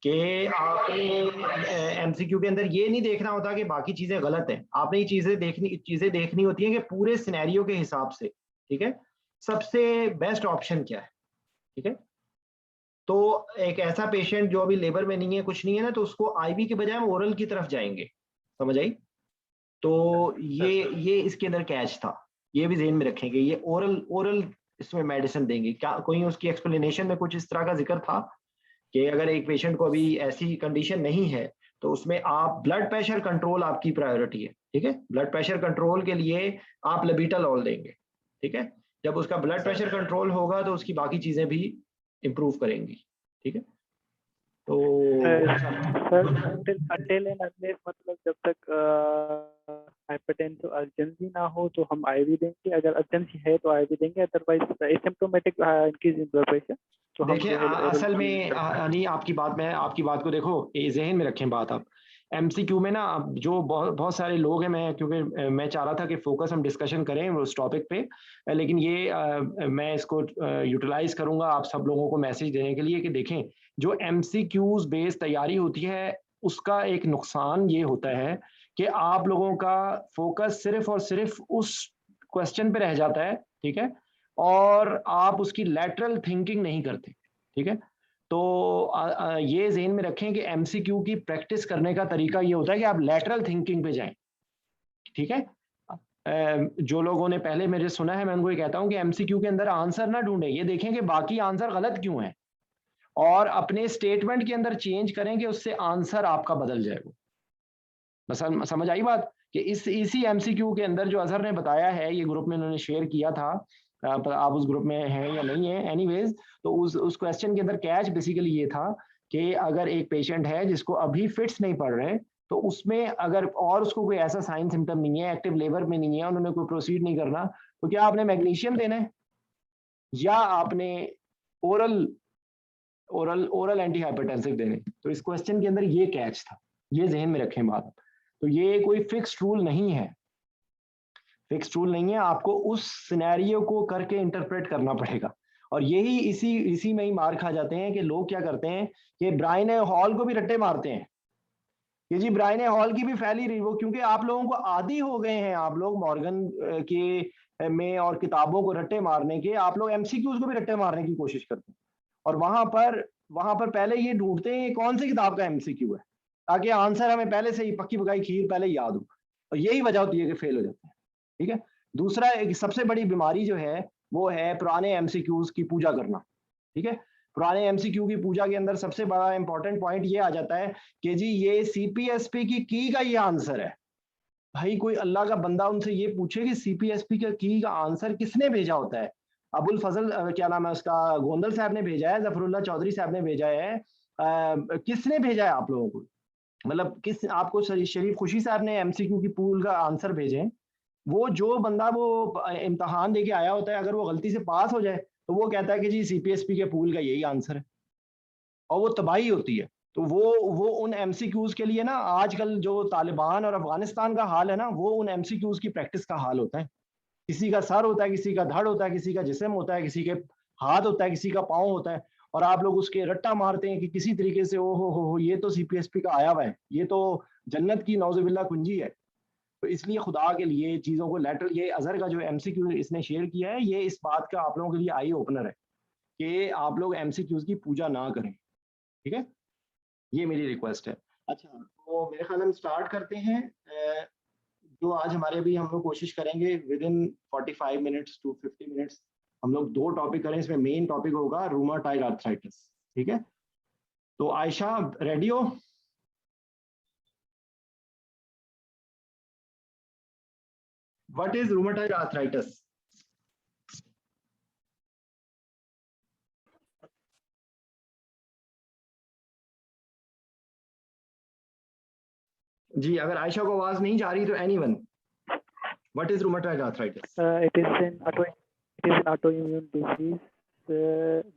कि आपने एमसीक्यू के अंदर ये नहीं देखना होता कि बाकी चीजें गलत हैं, आपने ये चीजें देखनी होती हैं कि पूरे सिनेरियो के हिसाब से, ठीक है, सबसे बेस्ट ऑप्शन क्या है, ठीक है। तो एक ऐसा पेशेंट जो अभी लेबर में नहीं है, कुछ नहीं है ना, तो उसको आईवी के बजाय हम ओरल की तरफ जाएंगे, समझ आई। तो ये इसके अंदर कैच था, ये भी ज़हन में रखेंगे, ये ओरल इसमें मेडिसिन देंगे। क्या कोई उसकी एक्सप्लेनेशन में कुछ इस तरह का जिक्र था कि अगर एक पेशेंट को अभी ऐसी कंडीशन नहीं है तो उसमें आप ब्लड प्रेशर कंट्रोल आपकी प्रायोरिटी है, ठीक है। ब्लड प्रेशर कंट्रोल के लिए आप लेबिटालॉल देंगे, ठीक है। जब उसका ब्लड प्रेशर कंट्रोल होगा तो उसकी बाकी चीजें भी इम्प्रूव करेंगी, ठीक है। तो सर अनटिल एंड अनलेस मतलब जब तक हाइपरटेंसिव अर्जेंसी ना हो तो हम आईवी देंगे, अगर अर्जेंसी है तो आईवी देंगे, otherwise asymptomatic increase in blood pressure तो हम देखिए असल में नहीं, आपकी बात को देखो, ये जहन में रखें बात आप। एमसीक्यू में ना जो बहुत सारे लोग हैं, मैं क्योंकि मैं चाह रहा था कि फोकस हम डिस्कशन करें उस टॉपिक पे, लेकिन ये मैं इसको यूटिलाइज करूंगा आप सब लोगों को मैसेज देने के लिए कि देखें, जो एमसीक्यूज बेस्ड तैयारी होती है उसका एक नुकसान ये होता है कि आप लोगों का फोकस सिर्फ और सिर्फ उस क्वेश्चन पे रह जाता है, ठीक है, और आप उसकी लैटरल थिंकिंग नहीं करते, ठीक है। तो ये ज़हन में रखें कि एमसीक्यू की प्रैक्टिस करने का तरीका ये होता है कि आप लैटरल थिंकिंग पे जाएं, ठीक है। जो लोगों ने पहले मेरे सुना है, मैं उनको ये कहता हूं कि एमसीक्यू के अंदर आंसर ना ढूंढें, ये देखें कि बाकी आंसर गलत क्यों है और अपने स्टेटमेंट के अंदर चेंज करें कि उससे आंसर आपका बदल जाएगा। बस समझ आई बात कि इसी एमसीक्यू के अंदर जो अजहर ने बताया है, ये ग्रुप में उन्होंने शेयर किया था, आप उस ग्रुप में हैं या नहीं है, एनीवेज, तो उस क्वेश्चन के अंदर कैच बेसिकली ये था कि अगर एक पेशेंट है जिसको अभी फिट्स नहीं पड़ रहे, तो उसमें अगर और उसको कोई ऐसा साइन सिम्टम नहीं है, एक्टिव लेबर में नहीं है, उन्होंने कोई प्रोसीड नहीं करना, तो क्या आपने मैग्नीशियम देना है या आपने oral oral oral anti hypertensive देने। तो इस क्वेश्चन के अंदर ये कैच था, ये जहन में रखें बात। तो ये कोई फिक्स्ड रूल नहीं है, फिक्स्ड रूल नहीं है, आपको उस सिनेरियो को करके इंटरप्रेट करना पड़ेगा। और यही इसी में ही मार खा जाते हैं कि लोग क्या करते हैं कि ब्रायन हॉल को भी रट्टे मारते हैं कि जी ब्रायन हॉल की भी फैली रही वो, क्योंकि आप लोगों को आदी हो गए हैं, आप लोग मॉर्गन के में और किताबों को रट्टे मारने के, आप लोग एमसीक्यूज को भी रट्टे मारने की कोशिश करते हैं। और वहां पर पहले ये ढूंढते हैं कौन सी किताब का एमसीक्यू है, ताकि आंसर हमें पहले से ही पक्की पकाई खीर पहले याद हो, और यही वजह होती है कि फेल हो जाते हैं, ठीक है। दूसरा एक सबसे बड़ी बीमारी जो है वो है पुराने एमसीक्यूज की पूजा करना, ठीक है। पुराने एमसीक्यू की पूजा के अंदर सबसे बड़ा इंपॉर्टेंट पॉइंट ये आ जाता है कि जी ये सीपीएसपी की का ये आंसर है। भाई कोई अल्लाह का बंदा उनसे ये पूछे कि सीपीएसपी की का आंसर किसने भेजा होता है। अबुल फजल क्या नाम है उसका, गोंदल साहब ने भेजा है, जफरुल्लाह चौधरी साहब ने भेजा है, किसने भेजा है आप लोगों को, मतलब किस आपको शरीफ खुशी साहब ने एमसीक्यू की पूल का आंसर भेजे। वो जो बंदा वो इम्तहान देके आया होता है, अगर वो गलती से पास हो जाए तो वो कहता है कि जी सीपीएसपी के पूल का यही आंसर है, और वो तबाही होती है। तो वो उन एमसीक्यूज के लिए ना, आजकल जो तालिबान और अफगानिस्तान का हाल है ना, वो उन एमसीक्यूज की प्रैक्टिस का हाल होता है। किसी का सर होता है, किसी का धड़ होता है, किसी का जिस्म होता है, किसी के हाथ होता है, किसी का पाँव होता है, और आप लोग उसके रट्टा मारते हैं कि किसी तरीके से ओ हो ये तो सीपीएसपी का आया हुआ है, ये तो जन्नत की नौजुबिल्ला कुंजी है। तो इसलिए खुदा के लिए चीज़ों को लेटर, ये अजहर का जो एमसीक्यू इसने शेयर किया है, ये इस बात का आप लोगों के लिए आई ओपनर है कि आप लोग एमसीक्यूज की पूजा ना करें, ठीक है। ये मेरी रिक्वेस्ट है। अच्छा, तो मेरे ख्याल हम स्टार्ट करते हैं। जो आज हमारे भी हम लोग कोशिश करेंगे within 45 minutes to 50 minutes हम लोग 2 टॉपिक करें। इसमें मेन टॉपिक होगा रूमाटॉइड आर्थराइटिस, ठीक है। तो आयशा रेडी हो? What is rheumatoid arthritis? जी, अगर आयशा को आवाज नहीं जा रही तो anyone, what is rheumatoid arthritis? it is an autoimmune disease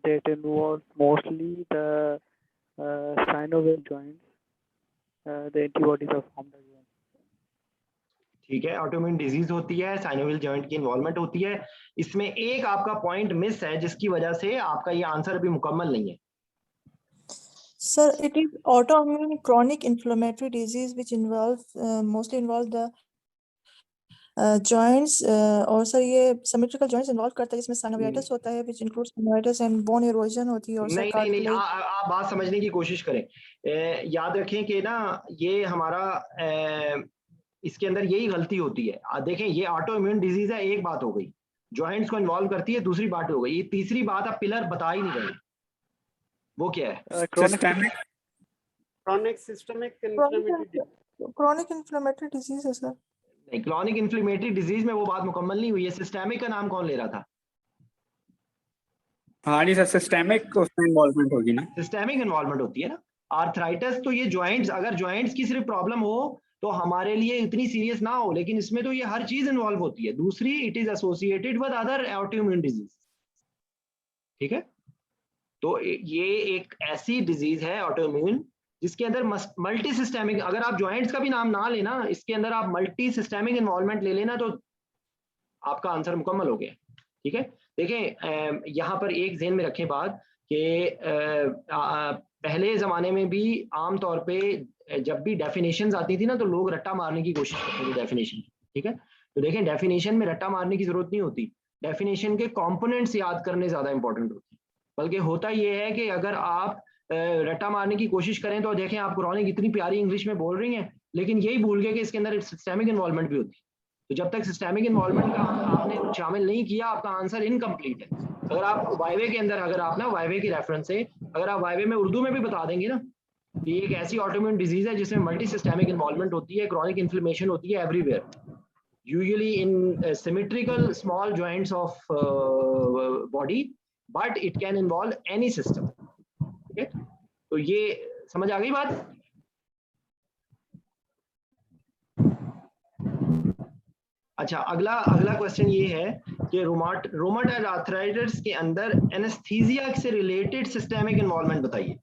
that involves mostly the synovial joints. The antibodies are formed again. ठीक है, ऑटोइम्यून डिजीज होती है, साइनोवियल जॉइंट की इन्वॉल्वमेंट होती है। इसमें एक आपका पॉइंट मिस है जिसकी वजह से आपका ये आंसर अभी मुकम्मल नहीं है। Sir, it is autoimmune chronic inflammatory disease which mostly involve the joints और सर ये symmetrical joints involve करता है जिसमें synovitis होता है which includes synovitis and bone erosion होती है और सर नहीं cartilage। आप बात समझने की कोशिश करें। याद रखें कि ना ये हमारा इसके अंदर यही गलती होती है। देखें ये ऑटो इम्यून डिजीज है, एक बात हो गई, जॉइंट्स को इन्वॉल्व करती है, दूसरी बात हो गई, ये तीसरी बात आप पिलर बता ही नहीं रहे, वो क्या है? chronic systemic inflammatory chronic inflammatory disease है सर। नहीं, क्रोनिक इन्फ्लेमेटरी डिजीज में वो बात मुकम्मल नहीं हुई है। सिस्टेमिक का नाम कौन ले रहा था? हाँ जी सर, सिस्टेमिक उसमें इन्वॉल्वमेंट होगी ना, सिस्टेमिक इन्वॉल्वमेंट होती है ना। आर्थराइटिस तो ये जॉइंट्स, अगर जॉइंट्स की सिर्फ प्रॉब्लम हो तो हमारे लिए इतनी सीरियस ना हो, लेकिन इसमें तो ये हर चीज इन्वॉल्व होती है। दूसरी, it is associated with other autoimmune disease, ठीक है। तो ये एक ऐसी डिजीज है ऑटोइम्यून जिसके अंदर मल्टी सिस्टेमिक, अगर आप जॉइंट्स का भी नाम ना लेना, इसके अंदर आप मल्टी सिस्टेमिक इन्वॉल्वमेंट ले लेना तो आपका आंसर मुकम्मल हो गया, ठीक है। देखें यहाँ पर एक ज़हन में रखें बात कि पहले ज़माने में भी आम तौर पे जब भी डेफिनेशंस आती थी ना तो लोग रट्टा मारने की कोशिश करते थे डेफिनेशन, ठीक है। तो देखें डेफिनेशन में रट्टा मारने की जरूरत नहीं होती, डेफिनेशन के कंपोनेंट्स याद करने ज़्यादा इंपॉर्टेंट होती है। बल्कि होता ये है कि अगर आप रट्टा मारने की कोशिश करें तो देखें आप क्रॉनिक इतनी प्यारी इंग्लिश में बोल रही हैं, लेकिन यही भूल गए कि इसके अंदर सिस्टेमिक इन्वॉल्वमेंट भी होती है। तो जब तक सिस्टेमिक इन्वॉल्वमेंट का आपने शामिल नहीं किया, आपका आंसर इनकम्प्लीट है। अगर आप वाइवे के अंदर, अगर आप ना वाइवे की रेफरेंस से, अगर आप वाइवे में उर्दू में भी बता देंगे ना कि एक ऐसी ऑटोइम्यून डिजीज है जिसमें मल्टी सिस्टेमिक इन्वॉल्वमेंट होती है, क्रॉनिक इन्फ्लेमेशन होती है everywhere, usually in symmetrical small joints of body, but it can involve any system, ठीक है। तो ये समझ आ गई बात? अच्छा, अगला क्वेश्चन ये है कि रोमाटॉइड आर्थराइटिस के अंदर एनेस्थीसिया से रिलेटेड सिस्टेमिक इन्वॉल्वमेंट बताइए।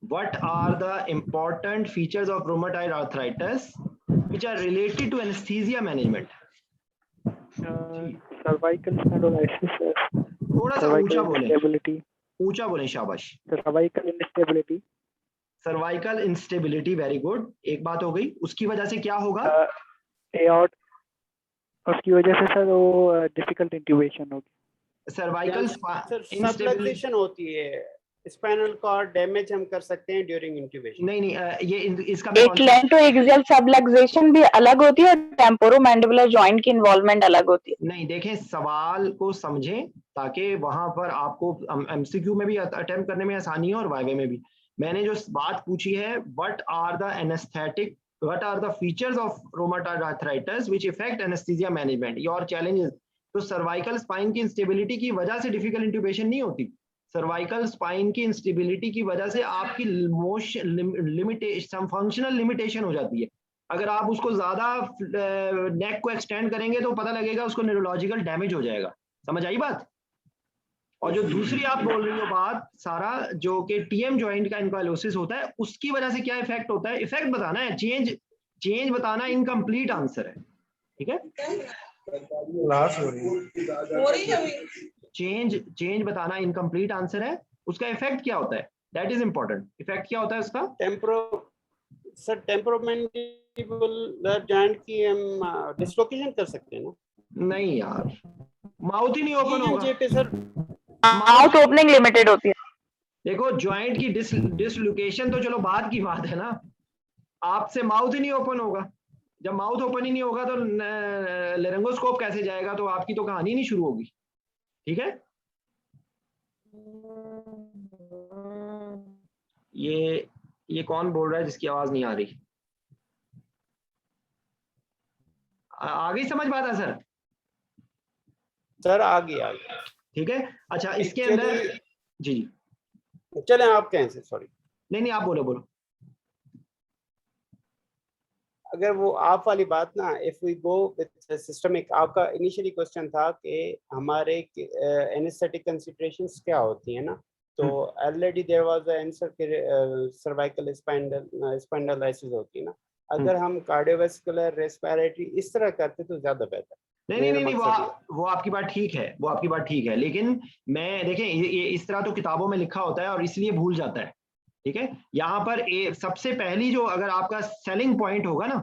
What are the important features of rheumatoid arthritis which are related to anaesthesia management? Cervical spondylosis, थोड़ा सा ऊंचा बोलें, ऊंचा बोलें, शाबाश। Cervical instability, cervical instability, very good, एक बात हो गई। उसकी वजह से क्या होगा? उसकी वजह से सर वो डिफिकल्ट इंट्यूबेशन होगी। सर्वाइकल सबलक्सेशन होती है, स्पाइनल कॉर्ड डैमेज हम कर सकते हैं ड्यूरिंग इंट्यूबेशन। नहीं ये इसका एक लेंटो एक्सियल सबलक्सेशन भी अलग होती है और टेम्पोरोमैंडिबुलर जॉइंट की इन्वॉल्वमेंट अलग होती है। नहीं, देखें सवाल को समझें ताकि वहां पर आपको एमसीक्यू में भी अटेम्प्ट करने में आसानी हो और वाइवे में भी। मैंने जो बात पूछी है, what are the anaesthetic, what are the features of rheumatoid arthritis which affect anesthesia management? your challenge is, तो सर्वाइकल स्पाइन की इंस्टेबिलिटी की वजह से डिफिकल्ट इंट्यूबेशन नहीं होती, सर्वाइकल स्पाइन की इंस्टेबिलिटी की वजह से आपकी मोशन लिमिटेशन, फंक्शनल लिमिटेशन हो जाती है। अगर आप उसको ज्यादा नेक को एक्सटेंड करेंगे तो पता लगेगा उसको न्यूरोलॉजिकल डैमेज हो जाएगा। समझ आई बात? और जो दूसरी आप बोल रही हो बात सारा, जो कि टीएम जॉइंट का एंकाइलोसिस होता है, उसकी वजह से क्या इफेक्ट होता है, इफेक्ट बताना है, चेंज बताना इनकम्प्लीट आंसर है, ठीक है। चेंज बताना इनकम्प्लीट आंसर है, उसका इफेक्ट क्या होता है, दैट इज इंपॉर्टेंट। इफेक्ट क्या होता है उसका? टेम्पोरोमैंडिबुलर जॉइंट की हम डिस्लोकेशन कर सकते हैं ना? नहीं यार, माउथ ही नहीं ओपन होगा सर, माउथ ओपनिंग लिमिटेड होती है। देखो जॉइंट की डिसलोकेशन तो चलो बाद की बात है ना, आपसे माउथ ही नहीं ओपन होगा। जब माउथ ओपन ही नहीं होगा तो लेरिंगोस्कोप कैसे जाएगा? तो आपकी तो कहानी नहीं शुरू होगी, ठीक है। ये कौन बोल रहा है जिसकी आवाज नहीं आ रही? आ गई समझ बात है सर? आ गई, ठीक है। अच्छा, इसके अंदर जी चले आप कहें सर, सॉरी। नहीं आप बोलो। अगर वो आप वाली बात ना, if we go with systemic, आपका इनिशियली क्वेश्चन था कि हमारे एनेस्थेटिक कंसीडरेशंस क्या होती है ना, तो already there was the answer कि सर्वाइकल स्पॉन्डिलोसिस होती है ना। अगर हम कार्डियोवैस्कुलर, रेस्पिरेटरी इस तरह करते तो ज्यादा बेहतर। नहीं वो आपकी बात ठीक है, लेकिन मैं देखें ये इस तरह तो किताबों में लिखा होता है और इसलिए भूल जाता है। ठीक है। यहाँ पर सबसे पहली जो अगर आपका सेलिंग पॉइंट होगा ना,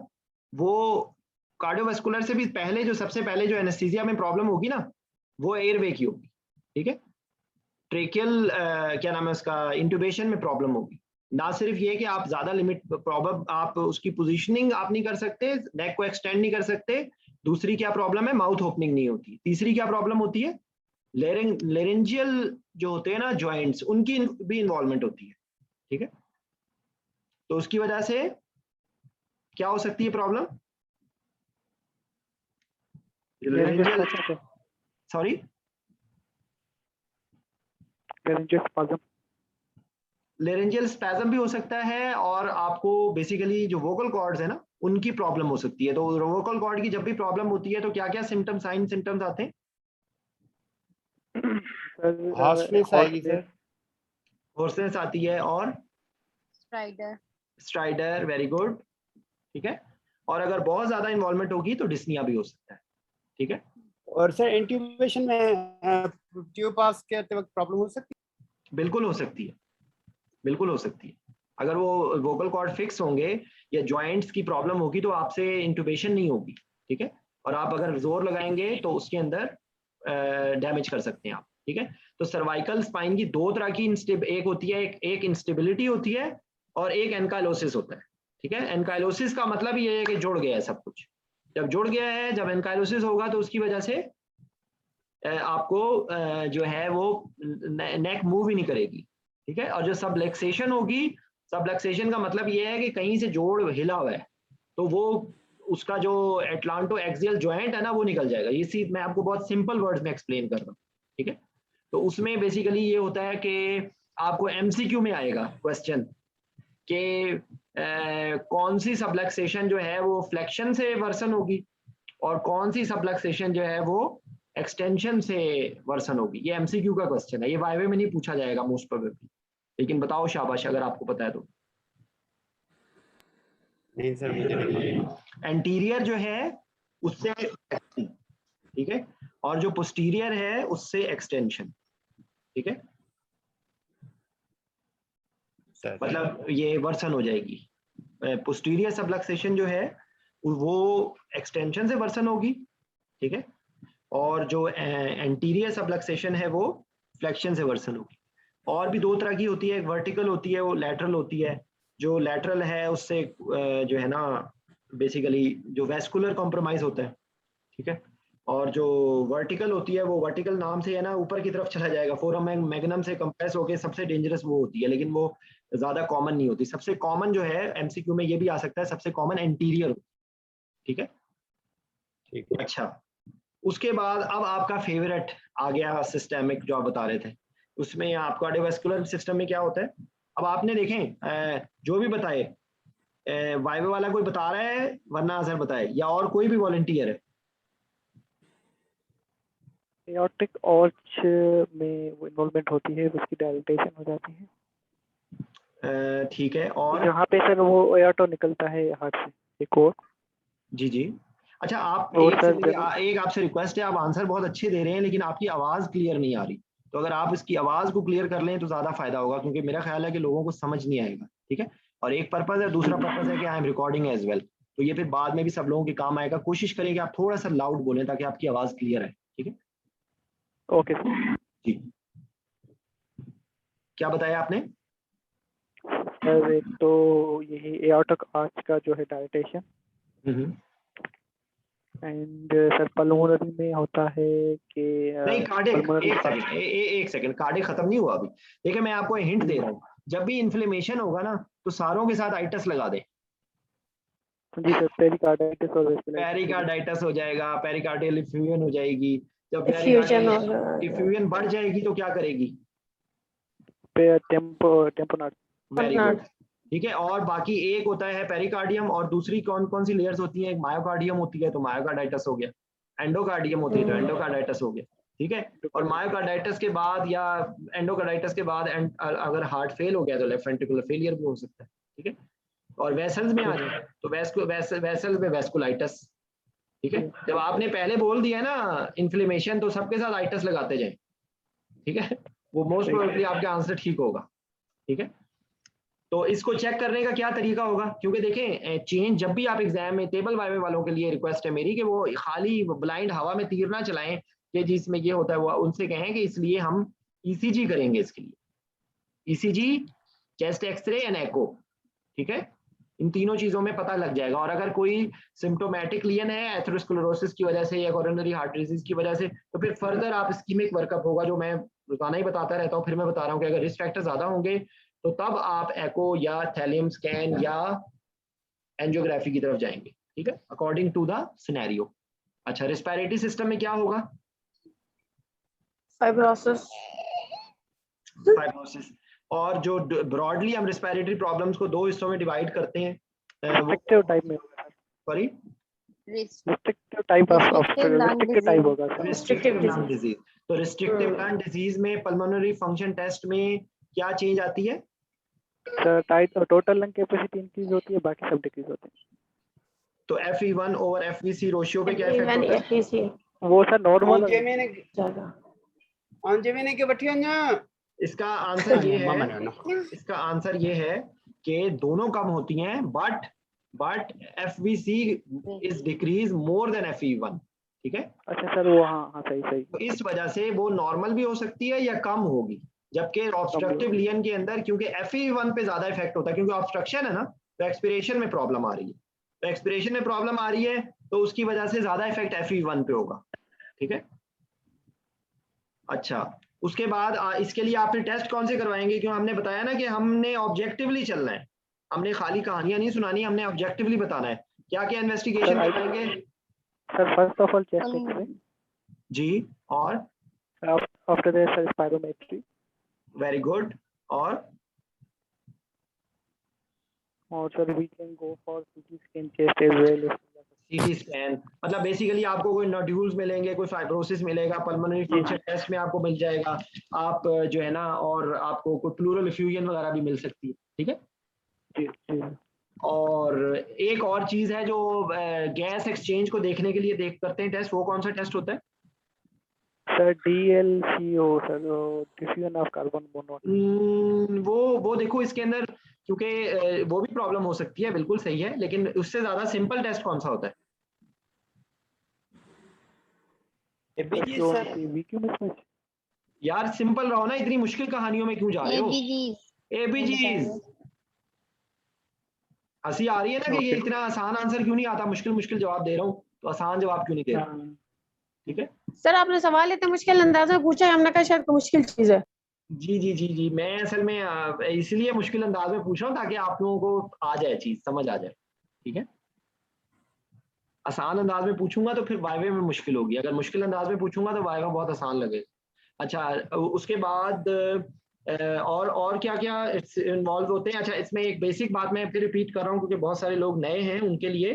वो कार्डियोवास्कुलर से भी पहले जो सबसे पहले जो एनेस्थीसिया में प्रॉब्लम होगी ना, वो एयरवे की होगी। ठीक है, ट्रेकियल क्या नाम है उसका, इंट्यूबेशन में प्रॉब्लम होगी। ना सिर्फ ये कि आप ज्यादा लिमिट प्रॉब्लम, आप उसकी पोजीशनिंग आप नहीं कर सकते, नेक को एक्सटेंड नहीं कर सकते। दूसरी क्या प्रॉब्लम है, माउथ ओपनिंग नहीं होती। तीसरी क्या प्रॉब्लम होती है, लेरेंजियल जो होते हैं ना जॉइंट्स, उनकी भी इन्वॉल्वमेंट होती है। ठीक है, तो उसकी वजह से क्या हो सकती है प्रॉब्लम, सॉरी लेरेंजियल स्पैज्म भी हो सकता है, और आपको बेसिकली जो वोकल कॉर्ड्स है ना, उनकी प्रॉब्लम हो सकती है। तो वोकल कॉर्ड की जब भी प्रॉब्लम होती है तो क्या क्या सिम्टम्स, साइन सिम्टम्स आते हैं? हॉर्सनेस आएगी सर, होर्सनेस आती है, और स्ट्राइडर, वेरी गुड। ठीक है, और अगर बहुत ज्यादा इन्वॉल्वमेंट होगी तो डिस्निया भी हो सकता है। ठीक है, और सर इंट्यूबेशन में ट्यूब पास करते वक्त प्रॉब्लम हो सकती है? बिल्कुल हो सकती है, बिल्कुल हो सकती है। अगर वो वोकल कॉर्ड फिक्स होंगे या जॉइंट्स की प्रॉब्लम होगी तो आपसे इंट्यूबेशन नहीं होगी। ठीक है, और आप अगर जोर लगाएंगे तो उसके अंदर डैमेज कर सकते हैं आप। ठीक है, तो सर्वाइकल स्पाइन की दो तरह की एक होती है, एक इंस्टेबिलिटी होती है और एक एनकाइलोसिस होता है। ठीक है, एनकाइलोसिस का मतलब ये है कि जुड़ गया है सब कुछ। जब जुड़ गया है, जब एनकाइलोसिस होगा तो उसकी वजह से आपको जो है वो नेक मूव ही नहीं करेगी। ठीक है, और जो सबलक्सेशन होगी, सबलक्सेशन का मतलब ये है कि कहीं से जोड़ हिला हुआ है तो वो उसका जो एटलांटो एक्सियल जॉइंट है ना, वो निकल जाएगा। ये चीज मैं आपको बहुत सिंपल वर्ड्स में एक्सप्लेन कर रहा हूँ। ठीक है, तो उसमें बेसिकली ये होता है कि आपको एमसीक्यू में आएगा क्वेश्चन कि कौन सी सबलक्सेशन जो है वो फ्लेक्शन से वर्सन होगी और कौन सी सबलक्सेशन जो है वो एक्सटेंशन से वर्सन होगी। ये एमसीक्यू का क्वेश्चन है, ये वाइवे में नहीं पूछा जाएगा मोस्ट प्रोबेबली। लेकिन बताओ शाबाश अगर आपको पता है तो। नहीं सर, मुझे नहीं। एंटीरियर जो है उससे, ठीक है, और जो पोस्टीरियर है उससे एक्सटेंशन। ठीक है, मतलब ये वर्सन हो जाएगी। पोस्टीरियर सबलक्सेशन जो है वो एक्सटेंशन से वर्सन होगी। ठीक है, और जो एंटीरियर सबलक्सेशन है वो फ्लेक्शन से वर्सन होगी। और भी दो तरह की होती है, एक वर्टिकल होती है, वो लैटरल होती है। जो लैटरल है उससे जो है ना बेसिकली जो वेस्कुलर कॉम्प्रोमाइज होता है। ठीक है, और जो वर्टिकल होती है वो वर्टिकल नाम से है ना ऊपर की तरफ चला जाएगा, फोरम मैग्नम से कंप्रेस होकर सबसे डेंजरस वो होती है, लेकिन वो ज्यादा कॉमन नहीं होती। सबसे कॉमन जो है एमसीक्यू में ये भी आ सकता है, सबसे कॉमन एंटीरियर। ठीक है, ठीक है। अच्छा, उसके बाद अब आपका फेवरेट आ गया सिस्टेमिक जो आप बता रहे थे। उसमें आपका कार्डियोवास्कुलर सिस्टम में क्या होता है, अब आपने देखें जो भी बताए, वाइवे वाला कोई बता रहा है वरना सर बताए, या और कोई भी वॉलंटियर है? एओर्टिक आर्च में वो इन्वॉल्वमेंट होती है, उसकी डायलेटेशन हो जाती है। ठीक है, और यहाँ पे सर वो एओर्टो निकलता है हार्ट से एक और। जी जी, अच्छा आप और एक आपसे रिक्वेस्ट है, आप आंसर बहुत अच्छे दे रहे हैं लेकिन आपकी आवाज क्लियर नहीं आ रही। तो अगर आप इसकी आवाज को क्लियर कर लें तो ज्यादा फायदा होगा, क्योंकि मेरा ख्याल है कि लोगों को समझ नहीं आएगा। ठीक है, और एक पर्पज है, दूसरा पर्पज है कि I am recording as well, तो ये फिर बाद में भी सब लोगों के काम आएगा। कोशिश करें कि आप थोड़ा सा लाउड बोलें ताकि आपकी आवाज क्लियर है। ठीक है, ओके जी, क्या बताया आपने? सर? एक तो यही एओर्टिक आर्च का जो है डायलेटेशन, एंड सर पल्मोनरी में होता है कि नहीं, कार्डिक, एक सेकंड, कार्डिक खत्म नहीं हुआ अभी। देखिए मैं आपको हिंट दे रहा हूँ, जब भी इन्फ्लेमेशन होगा ना तो सारों के साथ आइटस लगा दे। जी सर, पेरिकार्डाइटिस और पेरिकार्डाइटिस हो जाएगा, पेरिकार्डियल इफ्यूजन हो जाएगी। जब इफ्यूजन बढ़ जाएगी तो क्या करेगी? टेम्पोनार्ड। वेरी गुड, ठीक है। और बाकी एक होता है पेरिकार्डियम, और दूसरी कौन कौन सी लेयर्स होती हैं? एक मायोकार्डियम होती है तो मायोकार्डाइटिस हो गया, एंडोकार्डियम होती है तो एंडोकार्डाइटिस हो गया। ठीक है, और मायोकार्डाइटिस के बाद या एंडोकार्डाइटिस के बाद अगर हार्ट फेल हो गया तो लेफ्ट वेंट्रिकुलर फेलियर भी हो सकता है। ठीक है, और वेसल्स में आ जाए तो वेसल्स में वेस्कुलाइटिस। ठीक है, जब आपने पहले बोल दिया ना इन्फ्लेमेशन तो सबके साथ आइटिस लगाते जाए। ठीक है, वो मोस्ट प्रोबेबली आपका आंसर ठीक होगा। ठीक है, तो इसको चेक करने का क्या तरीका होगा, क्योंकि देखें चेंज जब भी आप एग्जाम में टेबल वाइवे वालों के लिए रिक्वेस्ट है मेरी कि वो खाली ब्लाइंड हवा में तीर ना चलाएं कि जिसमें ये होता है, वो उनसे कहें कि इसलिए हम ईसीजी करेंगे, इसके लिए ईसीजी, चेस्ट एक्सरे एंड एको, ठीक है, इन तीनों चीजों में पता लग जाएगा। और अगर कोई सिम्टोमेटिक लियन है एथेरोस्क्लेरोसिस की वजह से या कोरोनरी हार्ट डिजीज की वजह से, तो फिर फर्दर आप स्कीमिक वर्कअप होगा, जो मैं रोजाना ही बताता रहता हूँ, फिर मैं बता रहा हूँ कि अगर रिस्क फैक्टर ज्यादा होंगे तो तब आप एको या थैलियम स्कैन या एंजियोग्राफी की तरफ जाएंगे, ठीक है, अकॉर्डिंग टू द सिनेरियो। अच्छा, रेस्पिरेटरी सिस्टम में क्या होगा? फाइब्रोसिस। फाइब्रोसिस। और जो ब्रॉडली हम रेस्पिरेटरी प्रॉब्लम्स को 2 हिस्सों में डिवाइड करते हैं, रिस्ट्रिक्टिव टाइप में होगा सर, सॉरी रिस्ट्रिक्टिव टाइप होगा सर, रिस्ट्रिक्टिव लंग डिजीज। तो रिस्ट्रिक्टिव लंग डिजीज में पल्मोनरी फंक्शन टेस्ट में क्या चेंज आती है? Sir total lung capacity increase होती है, बाकी सब डिक्रीज होते हैं। तो FE1 ओवर FVC रेशियो पे क्या इफेक्ट होता है? FVC वो सर नॉर्मल ज्यादा। के बैठी हैं। इसका आंसर ये है, इसका आंसर ये है कि दोनों कम होती हैं, but FVC is decrease more than FE1, ठीक है। अच्छा सर, वो हाँ सही। तो इस वजह से वो नॉर्मल भी हो सकती है या कम होगी, जबकि ऑब्स्ट्रक्टिव लियन के अंदर क्योंकि FE1 पे ज्यादा इफेक्ट होता है, क्योंकि ऑब्स्ट्रक्शन है ना, तो एक्सपिरेशन में प्रॉब्लम आ रही है, तो एक्सपिरेशन में प्रॉब्लम आ रही है तो उसकी वजह से ज्यादा इफेक्ट FE1 पे होगा, ठीक है। अच्छा, उसके बाद इसके लिए आपने टेस्ट कौन से करवाएंगे? क्यों हमने बताया ना कि हमने ऑब्जेक्टिवली चलना है, हमने खाली कहानियां नहीं सुनानी, हमने ऑब्जेक्टिवली बताना है। क्या क्या इन्वेस्टिगेशन करवाएंगे? Sir first of all chest x-ray जी, और after that sir spirometry. Very good. और sir we can go for CT scan chest as well. CT scan मतलब बेसिकली आपको कोई नोड्यूल्स मिलेंगे, कोई फाइब्रोसिस मिलेगा, पल्मोनरी फंक्शन टेस्ट में आपको मिल जाएगा, आप जो है ना, और आपको कोई प्लूरल इफ्यूजन वगैरह भी मिल सकती है, ठीक है। जी। और एक और चीज है जो गैस एक्सचेंज को देखने के लिए करते हैं टेस्ट, वो कौन सा टेस्ट होता है? Sir DLCO sir, diffusion of carbon monoxide. वो देखो इसके अंदर, क्योंकि वो भी प्रॉब्लम हो सकती है, बिल्कुल सही है, लेकिन उससे ज्यादा सिंपल टेस्ट कौन सा होता है? यार सिंपल रहो ना, इतनी मुश्किल कहानियों में क्यों जा रहे हो? ABGs। हंसी आ रही है ना कि ये इतना आसान आंसर क्यों नहीं आता, मुश्किल जवाब दे रहा हूँ तो आसान जवाब क्यों नहीं दे रहा, ठीक है। सर आपने सवाल इतने मुश्किल अंदाज में पूछा है, हमने कहा शायद मुश्किल चीज है। जी, मैं असल में इसलिए मुश्किल अंदाज में पूछ रहा हूँ ताकि आप लोगों को आ जाए, चीज समझ आ जाए, ठीक है। आसान अंदाज में पूछूंगा तो फिर वाइवे में मुश्किल होगी, अगर मुश्किल अंदाज में पूछूंगा तो वाइवा बहुत आसान लगेगा। अच्छा, उसके बाद और क्या क्या इन्वॉल्व होते हैं? अच्छा, इसमें एक बेसिक बात मैं फिर रिपीट कर रहा हूँ क्योंकि बहुत सारे लोग नए हैं उनके लिए,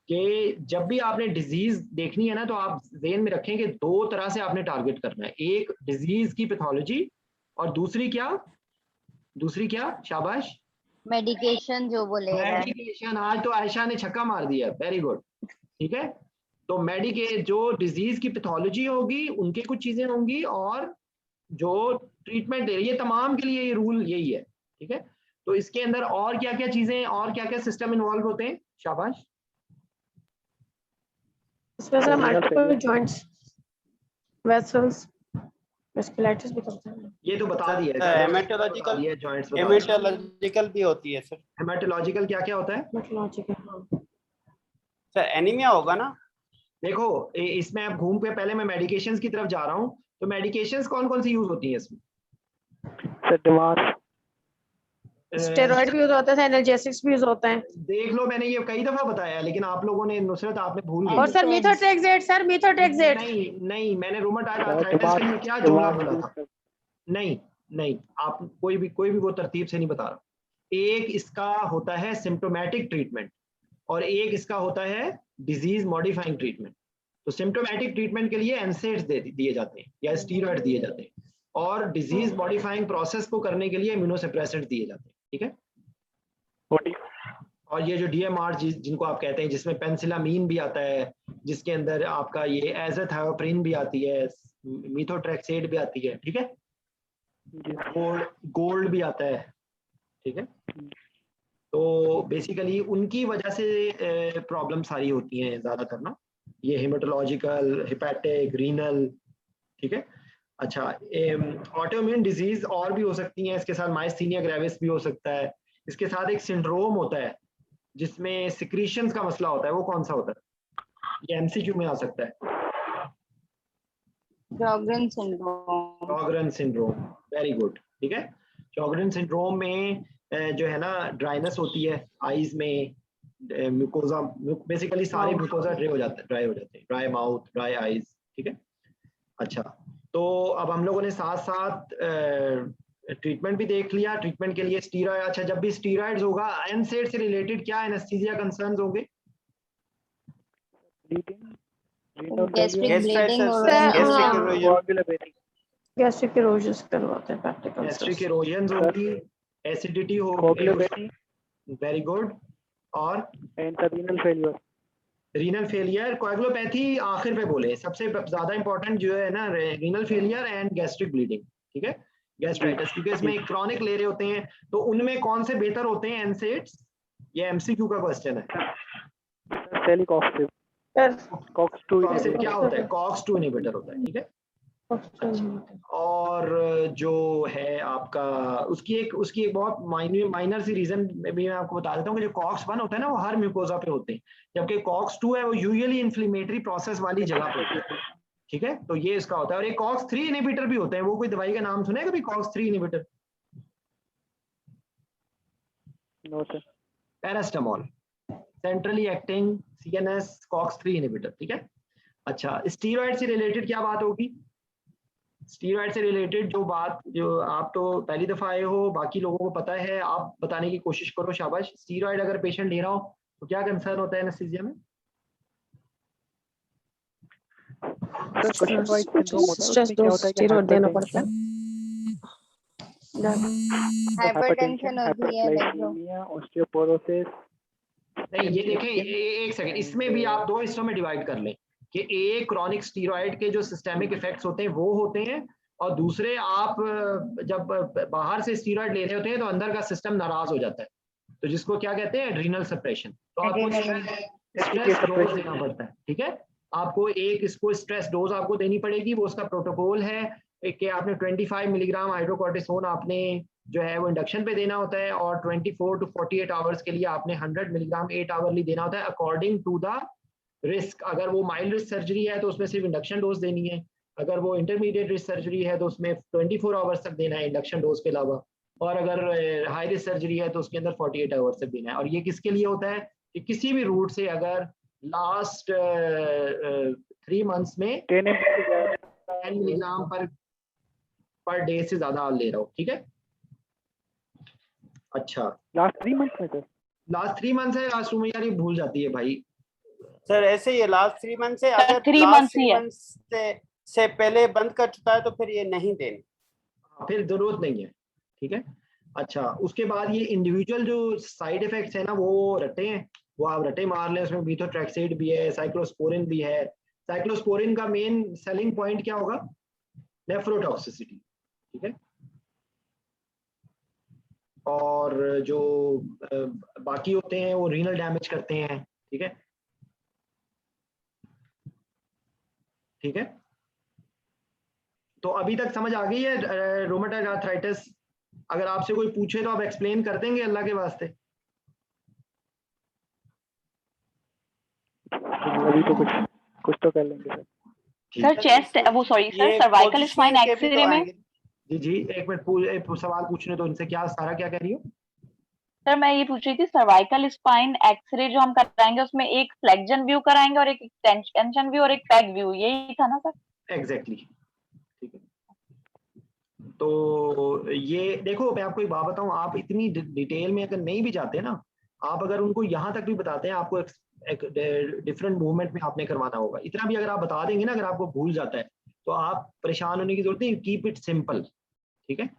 कि जब भी आपने डिजीज देखनी है ना, तो आप ज़हन में रखें कि 2 तरह से आपने टारगेट करना है, एक डिजीज की पैथोलॉजी और दूसरी क्या? शाबाश, मेडिकेशन जो बोले मेडिकेशन। आज तो आयशा ने छक्का मार दिया, वेरी गुड, ठीक है। तो जो डिजीज की पैथोलॉजी होगी उनके कुछ चीजें होंगी, और जो ट्रीटमेंट दे रही है, तमाम के लिए ये रूल यही है, ठीक है। तो इसके अंदर और क्या क्या चीजें और क्या क्या सिस्टम इन्वॉल्व होते हैं? शाबाश। इसमें सर मल्टीपल जॉइंट्स, वेसल्स, मस्कुलेटस भी करते हैं। ये तो बता दिया है, हेमेटोलॉजिकल भी होती है सर। हेमेटोलॉजिकल क्या होता है? हेमेटोलॉजिकल सर एनीमिया होगा ना। देखो इसमें आप घूम के, पहले मैं मेडिकेशंस की तरफ जा रहा हूँ, तो मेडिकेशंस कौन सी यूज होती हैं इसमें? स्टेरॉइड भी यूज होता है, एनाल्जेसिक्स भी यूज होते हैं। देख लो, मैंने ये कई दफा बताया है, लेकिन आप लोगों ने, नुसरत आपने भूल गई। और सर मीथोट्रेक्सेट नहीं, मैंने रूमेटॉइड आर्थराइटिस के लिए क्या जुमला बोला था? नहीं, आप कोई भी वो तरतीब से नहीं बता रहा। एक इसका होता है सिम्प्टोमेटिक ट्रीटमेंट और एक इसका होता है डिजीज मॉडिफाइंग ट्रीटमेंट। तो सिम्प्टोमेटिक ट्रीटमेंट के लिए एनसेड्स दिए जाते हैं या स्टीरॉइड दिए जाते हैं, और डिजीज मॉडिफाइंग प्रोसेस को करने के लिए इम्यूनोसप्रेसेंट दिए जाते हैं, ठीक है। और ये जो DMR जिनको आप कहते हैं, जिसमें पेंसिलामीन भी आता है, जिसके अंदर आपका ये एज़ाथायोप्रिन भी आती है, मीथोट्रेक्सेट भी आती है, ठीक है, गोल्ड भी आता है, ठीक है। तो बेसिकली उनकी वजह से प्रॉब्लम सारी होती हैं ज़्यादातर ना, ये हेमेटोलॉजिकल, हिपैटिक, रीनल, ठीक है। अच्छा, ऑटोइम्यून डिजीज और भी हो सकती हैं, इसके साथ माइस्थीनिया ग्रेविस भी हो सकता है, इसके साथ एक सिंड्रोम होता है जिसमें सिक्रीशंस का मसला होता है, वो कौन सा होता है? ये एमसीक्यू में आ सकता है। Sjogren syndrome. Sjogren syndrome, very good, ठीक है। शॉगरेन सिंड्रोम में जो है ना ड्राइनेस होती है आईज में, म्यूकोजा, बेसिकली सारे म्यूकोजा ड्राई हो जाते हैं, ड्राई माउथ, ड्राई आईज, ठीक है। अच्छा, तो अब हम लोगों ने साथ साथ ट्रीटमेंट भी देख लिया। ट्रीटमेंट के लिए स्टीरॉयड, अच्छा जब भी स्टीरॉइड्स होगा, एनसेड से रिलेटेड क्या एनेस्थीसिया कंसर्न्स होंगे? Gastric bleeding और गैस्ट्रिक इरोजन करवाते हैं प्रैक्टिकल। गैस्ट्रिक इरोजन होगी, एसिडिटी होगी, वेरी गुड, और रीनल फेलियर, कोएगुलोपैथी आखिर पे बोले, सबसे ज्यादा इंपॉर्टेंट जो है ना renal failure and gastric bleeding, ठीक है, गैस्ट्राइटिस, क्योंकि इसमें क्रोनिक ले रहे होते हैं। तो उनमें कौन से बेहतर होते हैं एनसेड्स? ये एमसीक्यू का क्वेश्चन है। कॉक्स क्या होता है? कॉक्स 2 इनहिबिटर होता है, ठीक है। और जो है आपका उसकी एक बहुत माइनर सी रीजन भी मैं आपको बता देता हूँ कि जो कॉक्स 1 होता है ना, वो हर म्यूकोजा पे होते हैं, जबकि कॉक्स 2 है वो यूजुअली इन्फ्लेमेटरी प्रोसेस वाली जगह पे होता है, ठीक है। तो ये इसका होता है। और एक कॉक्स 3 इनहिबिटर भी होते हैं, वो कोई दवाई का नाम सुने कभी? COX 3 inhibitor, paracetamol, centrally acting CNS COX 3 inhibitor, ठीक है। अच्छा, स्टीरॉयड से रिलेटेड क्या बात होगी? स्टीरॉयड से रिलेटेड जो बात, जो आप तो पहली दफा आए हो, बाकी लोगों को पता है, आप बताने की कोशिश करो, शाबाश। स्टीरॉयड अगर पेशेंट ले रहा हो तो क्या कंसर्न होता है एनेस्थीसिया में? स्ट्रेस डोज स्टेरॉइड देना पड़ता है। हाइपरटेंशन होती है, ऑस्टियोपोरोसिस। नहीं, ये देखें, एक सेकंड, इसमें भी आप दो हिस्सों में डिवाइड कर लें कि एक क्रॉनिक स्टीरॉयड के जो सिस्टेमिक इफेक्ट्स होते हैं वो होते हैं, और दूसरे आप जब बाहर से स्टीरॉयड ले रहे होते हैं तो अंदर का सिस्टम नाराज हो जाता है, तो जिसको क्या कहते हैं? Adrenal suppression. तो आपको स्ट्रेस डोज देना पड़ता है, ठीक है। आपको एक इसको स्ट्रेस डोज आपको देनी पड़ेगी, वो उसका प्रोटोकॉल है कि आपने 25 मिलीग्राम हाइड्रोकॉर्टिसोन आपने जो है वो इंडक्शन पे देना होता है, और 24 to 48 आवर्स के लिए आपने 100 मिलीग्राम 8 आवरली देना होता है, अकॉर्डिंग टू द रिस्क। अगर वो माइल्ड रिस्क सर्जरी है तो उसमें सिर्फ इंडक्शन डोज देनी है, अगर वो इंटरमीडिएट रिस्क सर्जरी है तो उसमें 24 आवर्स तक देना है इंडक्शन डोज के अलावा, और अगर हाई रिस्क सर्जरी है तो उसके अंदर 48 आवर्स तक देना है। और ये किसके लिए होता है? कि किसी भी रूट से अगर लास्ट 3 मंथ्स में 10 मिलीग्राम पर डे से ज्यादा आप ले रहा हो, ठीक है। अच्छा, लास्ट 3 मंथ्स में? सर लास्ट 3 मंथ्स है, लास्ट में यार ये भूल जाती है भाई सर, ऐसे ही लास्ट 3 मंथ से, अगर 3 लास्ट months 3 मंथ से पहले बंद कर चुका है तो फिर ये नहीं देनी, फिर जरूरत नहीं है, ठीक है। अच्छा, उसके बाद ये इंडिविजुअल जो साइड इफेक्ट्स है ना, वो रटे हैं, वो आप रटे मार लें, उसमें मीथोट्रेक्सेट भी है, साइक्लोस्पोरिन भी है। साइक्लोस्पोरिन का मेन सेलिंग पॉइंट क्या होगा? नेफ्रोटॉक्सिसिटी, ठीक है। और जो बाकी होते हैं वो रीनल डैमेज करते हैं, ठीक है, ठीक है। तो अभी तक समझ आ गई है रोमेटॉइड आर्थराइटिस? अगर आपसे कोई पूछे तो आप एक्सप्लेन कर देंगे अल्लाह के वास्ते? अभी तो कुछ तो कर लेंगे सर। चेस्ट, वो sorry sir, cervical spine x-ray में। जी एक मिनट, सवाल पूछने तो इनसे। क्या सारा क्या कह रही हो? सर मैं ये पूछ रही थी, सर्वाइकल स्पाइन एक्सरे जो हम कराएंगे उसमें एक फ्लेक्जन व्यू कराएंगे और एक एक्सटेंशन व्यू और एक पैक व्यू, यही था ना सर? एग्जैक्टली, ठीक है। तो ये देखो, मैं आपको एक बात बताऊं, आप इतनी डिटेल में अगर नहीं भी जाते ना, आप अगर उनको यहाँ तक भी बताते हैं, आपको एक डिफरेंट मूवमेंट में आपने करवाना होगा, इतना भी अगर आप बता देंगे ना, अगर आपको भूल जाता है तो आप परेशान होने की जरूरत नहीं, कीप इट सिंपल, ठीक है।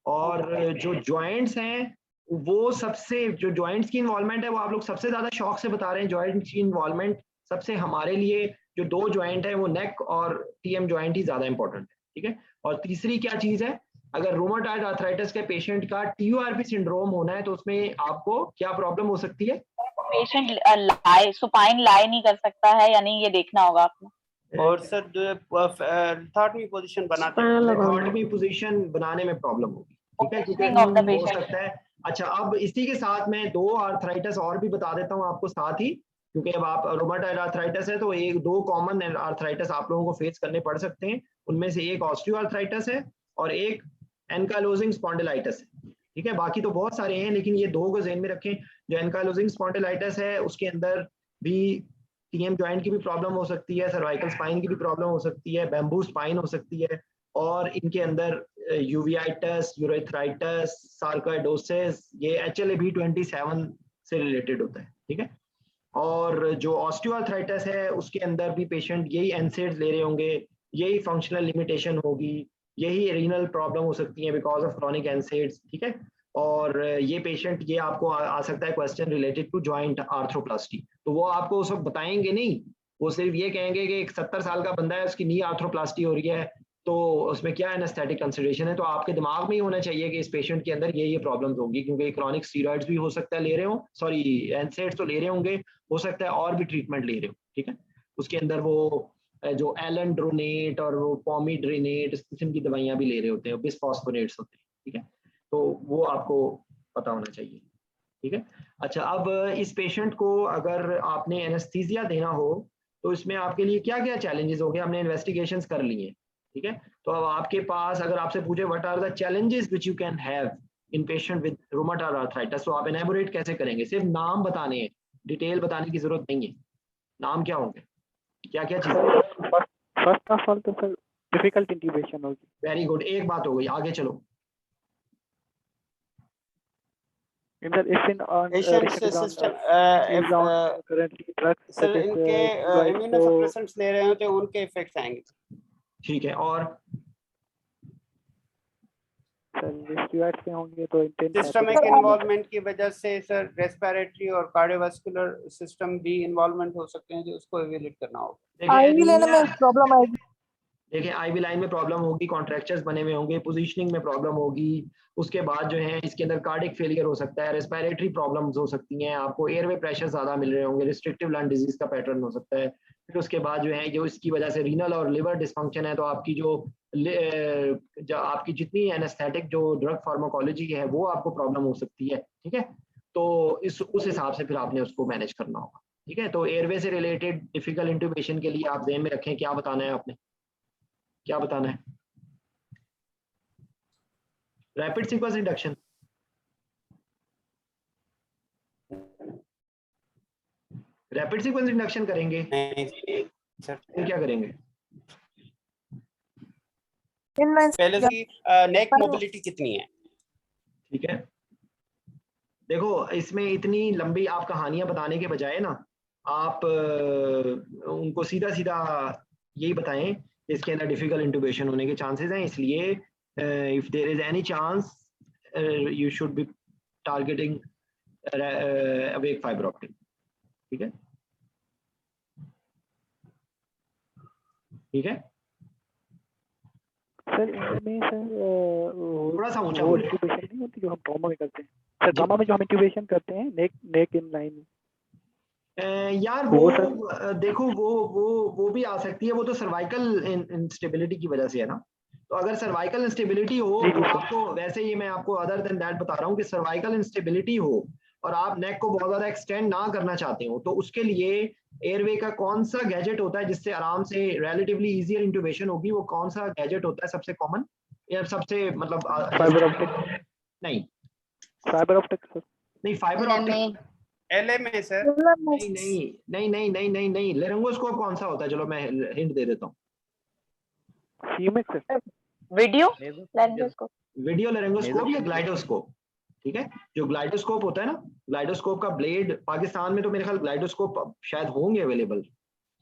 और जो जॉइंट्स हैं, वो सबसे, जो जॉइंट्स की इन्वॉल्वमेंट है वो आप लोग सबसे ज्यादा शौक से बता रहे हैं। जॉइंट्स की इन्वॉल्वमेंट सबसे हमारे लिए जो 2 जॉइंट है वो नेक और टीएम जॉइंट ही ज्यादा इंपॉर्टेंट है, ठीक है। और तीसरी क्या चीज है? अगर रूमेटॉइड आर्थराइटिस के पेशेंट का TURP सिंड्रोम होना है तो उसमें आपको क्या प्रॉब्लम हो सकती है? पेशेंट लाई सुपाइन लाई नहीं कर सकता है या नहीं, ये देखना होगा आपको। और सर थर्डमी पोजीशन बनाते Spinal हैं, लगाओ। थर्डमी पोजीशन बनाने में प्रॉब्लम होगी, ठीक है, क्योंकि Positioning of the हो patient. सकता है। अच्छा, अब इसी के साथ मैं 2 आर्थराइटिस और भी बता देता हूँ आपको साथ ही, क्योंकि अब आप रूमेटॉइड आर्थराइटिस है तो 1-2 कॉमन आर्थराइटिस आप लोगों को फेस करने पड़ सकते हैं। उनमें से एक ऑस्टियो आर्थराइटिस है और एक एनकाइलोजिंग स्पॉन्डिलाइटिस है, ठीक है। बाकी तो बहुत सारे हैं, लेकिन ये 2 को ध्यान में रखें। जो एनकाइलोजिंग स्पॉन्डिलाइटिस है उसके अंदर भी TM जॉइंट की भी प्रॉब्लम हो सकती है, सर्वाइकल स्पाइन की भी प्रॉब्लम हो सकती है, बैम्बू स्पाइन हो सकती है, और इनके अंदर यूवियाइटिस, यूरेथ्राइटिस, सार्कोइडोसिस, ये HLA-B27 से रिलेटेड होता है, ठीक है। और जो ऑस्टियोआर्थराइटिस है उसके अंदर भी पेशेंट यही NSAIDs ले रहे होंगे, यही फंक्शनल लिमिटेशन होगी, यही रीनल प्रॉब्लम हो सकती है बिकॉज ऑफ क्रॉनिक NSAIDs, ठीक है। और ये पेशेंट, ये आपको आ सकता है question related to joint arthroplasty, तो वो आपको सब बताएंगे नहीं, वो सिर्फ ये कहेंगे कि एक 70 साल का बंदा है, उसकी नी आर्थ्रोप्लास्टी हो रही है, तो उसमें क्या एनेस्थेटिक कंसिडरेशन है। तो आपके दिमाग में ही होना चाहिए कि इस पेशेंट के अंदर ये प्रॉब्लम्स होंगी, क्योंकि क्रॉनिक स्टीरॉइड्स भी हो सकता है ले रहे हो, सॉरी NSAIDs तो ले रहे होंगे, हो सकता है और भी ट्रीटमेंट ले रहे हो, ठीक है। उसके अंदर वो जो एलेंड्रोनेट और वो पॉमीड्रेनेट, इस किस्म की दवाइयां भी ले रहे होते हैं, बिसफॉस्फोनेट्स होते हैं, ठीक है। तो वो आपको पता होना चाहिए, ठीक है। अच्छा, अब इस पेशेंट को अगर आपने एनेस्थीसिया देना हो तो इसमें आपके लिए क्या क्या चैलेंजेस होंगे? हमने इन्वेस्टिगेशंस कर ली हैं, ठीक है। तो अब आपके पास अगर आपसे पूछे what are the challenges which you can have in patient with rheumatoid arthritis, तो आप एलैबोरेट कैसे करेंगे? सिर्फ नाम बताने हैं, डिटेल बताने की जरूरत नहीं है। नाम क्या होंगे, क्या क्या चीजें? फर्स्ट ऑफ ऑल तो सर डिफिकल्ट इंट्यूबेशन होगी। वेरी गुड, एक बात हो गई, आगे चलो। सर इनके इम्यूनोसप्रेसेंट्स ले रहे हो तो उनके इफेक्ट्स आएंगे, ठीक है। और से होंगे तो सिस्टमिक इन्वॉल्वमेंट की वजह से सर रेस्पिरेटरी और कार्डियोवास्कुलर सिस्टम भी इन्वॉल्वमेंट हो सकते हैं, जो उसको इवैल्यूएट करना होगा। IV लेने में प्रॉब्लम आएगी। देखिए, IV लाइन में प्रॉब्लम होगी, कॉन्ट्रैक्चर्स बने हुए होंगे, पोजीशनिंग में प्रॉब्लम होगी, उसके बाद जो है इसके अंदर कार्डिक फेलियर हो सकता है, रेस्पिरेटरी प्रॉब्लम्स हो सकती हैं, आपको एयरवे प्रेशर ज़्यादा मिल रहे होंगे, रिस्ट्रिक्टिव लंग डिजीज का पैटर्न हो सकता है। फिर उसके बाद जो है, जो इसकी वजह से रीनल और लिवर डिसफंक्शन है, तो आपकी जो आपकी जितनी एनेस्थेटिक जो ड्रग फार्माकोलॉजी है वो आपको प्रॉब्लम हो सकती है, ठीक है। तो उस हिसाब से फिर आपने उसको मैनेज करना होगा, ठीक है। तो एयरवे से रिलेटेड डिफिकल्ट इंट्यूबेशन के लिए आप ध्यान में रखें, क्या बताना है आपने, क्या बताना है? Rapid sequence induction, rapid sequence induction करेंगे? फिर क्या करेंगे? पहले की नेक मोबिलिटी कितनी है, ठीक है। देखो, इसमें इतनी लंबी आप कहानियां बताने के बजाय ना, आप उनको सीधा सीधा यही बताएं, इसके अंदर डिफिकल्ट इंट्यूबेशन होने के चांसेस हैं, इसलिए if there is any chance you should be targeting awake fibre optic, ठीक है, ठीक है। सर इनमें सर थोड़ा सा ऊंचा वो बोलिए। इंट्यूबेशन नहीं होती जो हम ट्रॉमा में करते हैं सर, ट्रॉमा में जो हम इंट्यूबेशन करते हैं नेक इन लाइन। यार वो देखो, वो भी आ सकती है, वो तो सर्वाइकल इंस्टेबिलिटी की वजह से है ना। तो अगर सर्वाइकल इंस्टेबिलिटी हो तो आपको, वैसे ही मैं आपको अदर देन दैट बता रहा हूँ कि सर्वाइकल इंस्टेबिलिटी हो और आप नेक को बहुत ज्यादा एक्सटेंड ना करना चाहते हो, तो उसके लिए एयरवे का कौन सा गैजेट होता है जिससे आराम से रिलेटिवली इजियर इंट्यूबेशन होगी? वो कौन सा गैजेट होता है सबसे कॉमन या सबसे मतलब फाइबर ऑप्टिक? नहीं, फाइबर ऑप्टिक सर नहीं, फाइबर ऑप्टिक LMA सर, नहीं नहीं नहीं नहीं नहीं नहीं नहीं, लेरिंगोस्कोप कौन सा होता है? चलो मैं हिंट दे देता हूँ। CMAC sir, video laryngoscope, video laryngoscope या ग्लाइडोस्कोप, ठीक है। जो ग्लाइडोस्कोप होता है ना, ग्लाइडोस्कोप का ब्लेड पाकिस्तान में तो मेरे ख्याल ग्लाइडोस्कोप शायद होंगे अवेलेबल,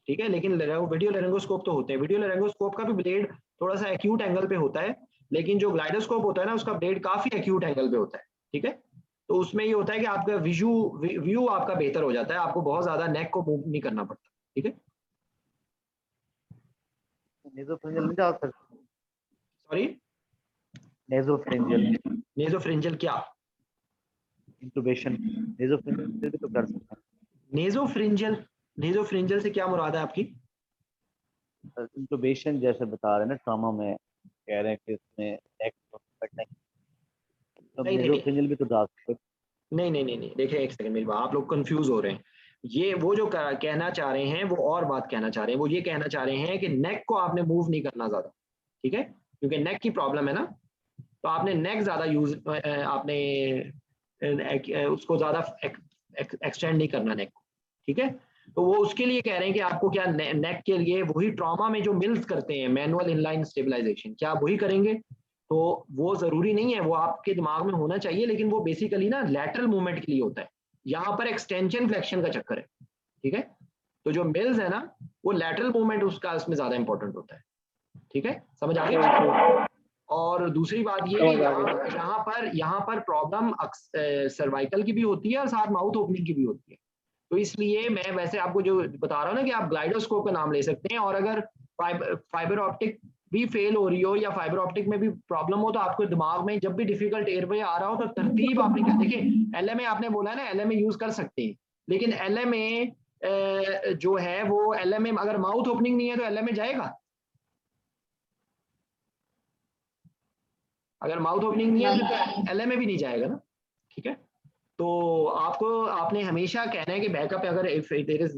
ठीक है, लेकिन वीडियो लेरिंगोस्कोप तो होते हैं। वीडियो लेरिंगोस्कोप का भी ब्लेड थोड़ा सा एक्यूट एंगल पे होता है, लेकिन जो ग्लाइडोस्कोप होता है ना, उसका ब्लेड काफी एक्यूट एंगल पे होता है, ठीक है। तो उसमें ये होता है कि आपका व्यू आपका बेहतर हो जाता है, आपको बहुत ज्यादा नेक को मूव नहीं करना पड़ता, ठीक है। सॉरी, नेजोफ्रेंजियल नेजोफ्रेंजियल क्या? इंटुबेशन, नेजोफ्रेंजियल भी तो कर सकते हैं। नेजोफ्रेंजियल से क्या मुराद है आपकी? इंटुबेशन जैसे बता रहे हैं ना, ट्रॉमा में कह रहे हैं कि इसमें नेक कटने, तो नेजोफ्रेंजियल भी तो डाल सकते। नहीं, देखिए एक सेकंड मेरी बात, आप लोग कंफ्यूज हो रहे हैं। ये वो जो कहना चाह रहे हैं वो और बात कहना चाह रहे हैं। वो ये कहना चाह रहे हैं कि नेक को आपने मूव नहीं करना ज्यादा, ठीक है, क्योंकि नेक की प्रॉब्लम है ना, तो आपने नेक ज्यादा यूज, आपने उसको ज्यादा एक्सटेंड नहीं करना नेक को, ठीक है। तो वो उसके लिए कह रहे हैं कि आपको क्या नेक के लिए वही ट्रॉमा में जो मिल्स करते हैं मैनुअल इनलाइन स्टेबलाइजेशन, क्या आप वही करेंगे? तो वो जरूरी नहीं है, वो आपके दिमाग में होना चाहिए, लेकिन वो बेसिकली ना लैटरल मूवमेंट के लिए होता है। यहाँ पर एक्सटेंशन फ्लेक्शन का चक्कर है, ठीक है। तो जो मिल्स है ना, वो लैटरल मूवमेंट उसका उसमें ज्यादा इंपॉर्टेंट होता है, ठीक है, समझ आ गया। और दूसरी बात ये यहाँ पर प्रॉब्लम सर्वाइकल की भी होती है और साथ माउथ ओपनिंग की भी होती है। तो इसलिए मैं वैसे आपको जो बता रहा हूँ ना कि आप ग्लाइडोस्कोप का नाम ले सकते हैं, और अगर फाइबर ऑप्टिक भी फेल हो रही हो या फाइबर ऑप्टिक में भी प्रॉब्लम हो, तो आपको दिमाग में जब भी डिफिकल्ट एयरवे आ रहा हो तो तरतीब आपने क्या, देखिए एलएमए आपने बोला है ना, एलएमए यूज कर सकते हैं, लेकिन एलएमए जो है वो एलएमए अगर माउथ ओपनिंग नहीं है तो एलएमए जाएगा? अगर माउथ ओपनिंग नहीं है तो एलएमए भी नहीं जाएगा ना, ठीक है। तो आपको आपने हमेशा कहना है कि बैकअप, अगर if there is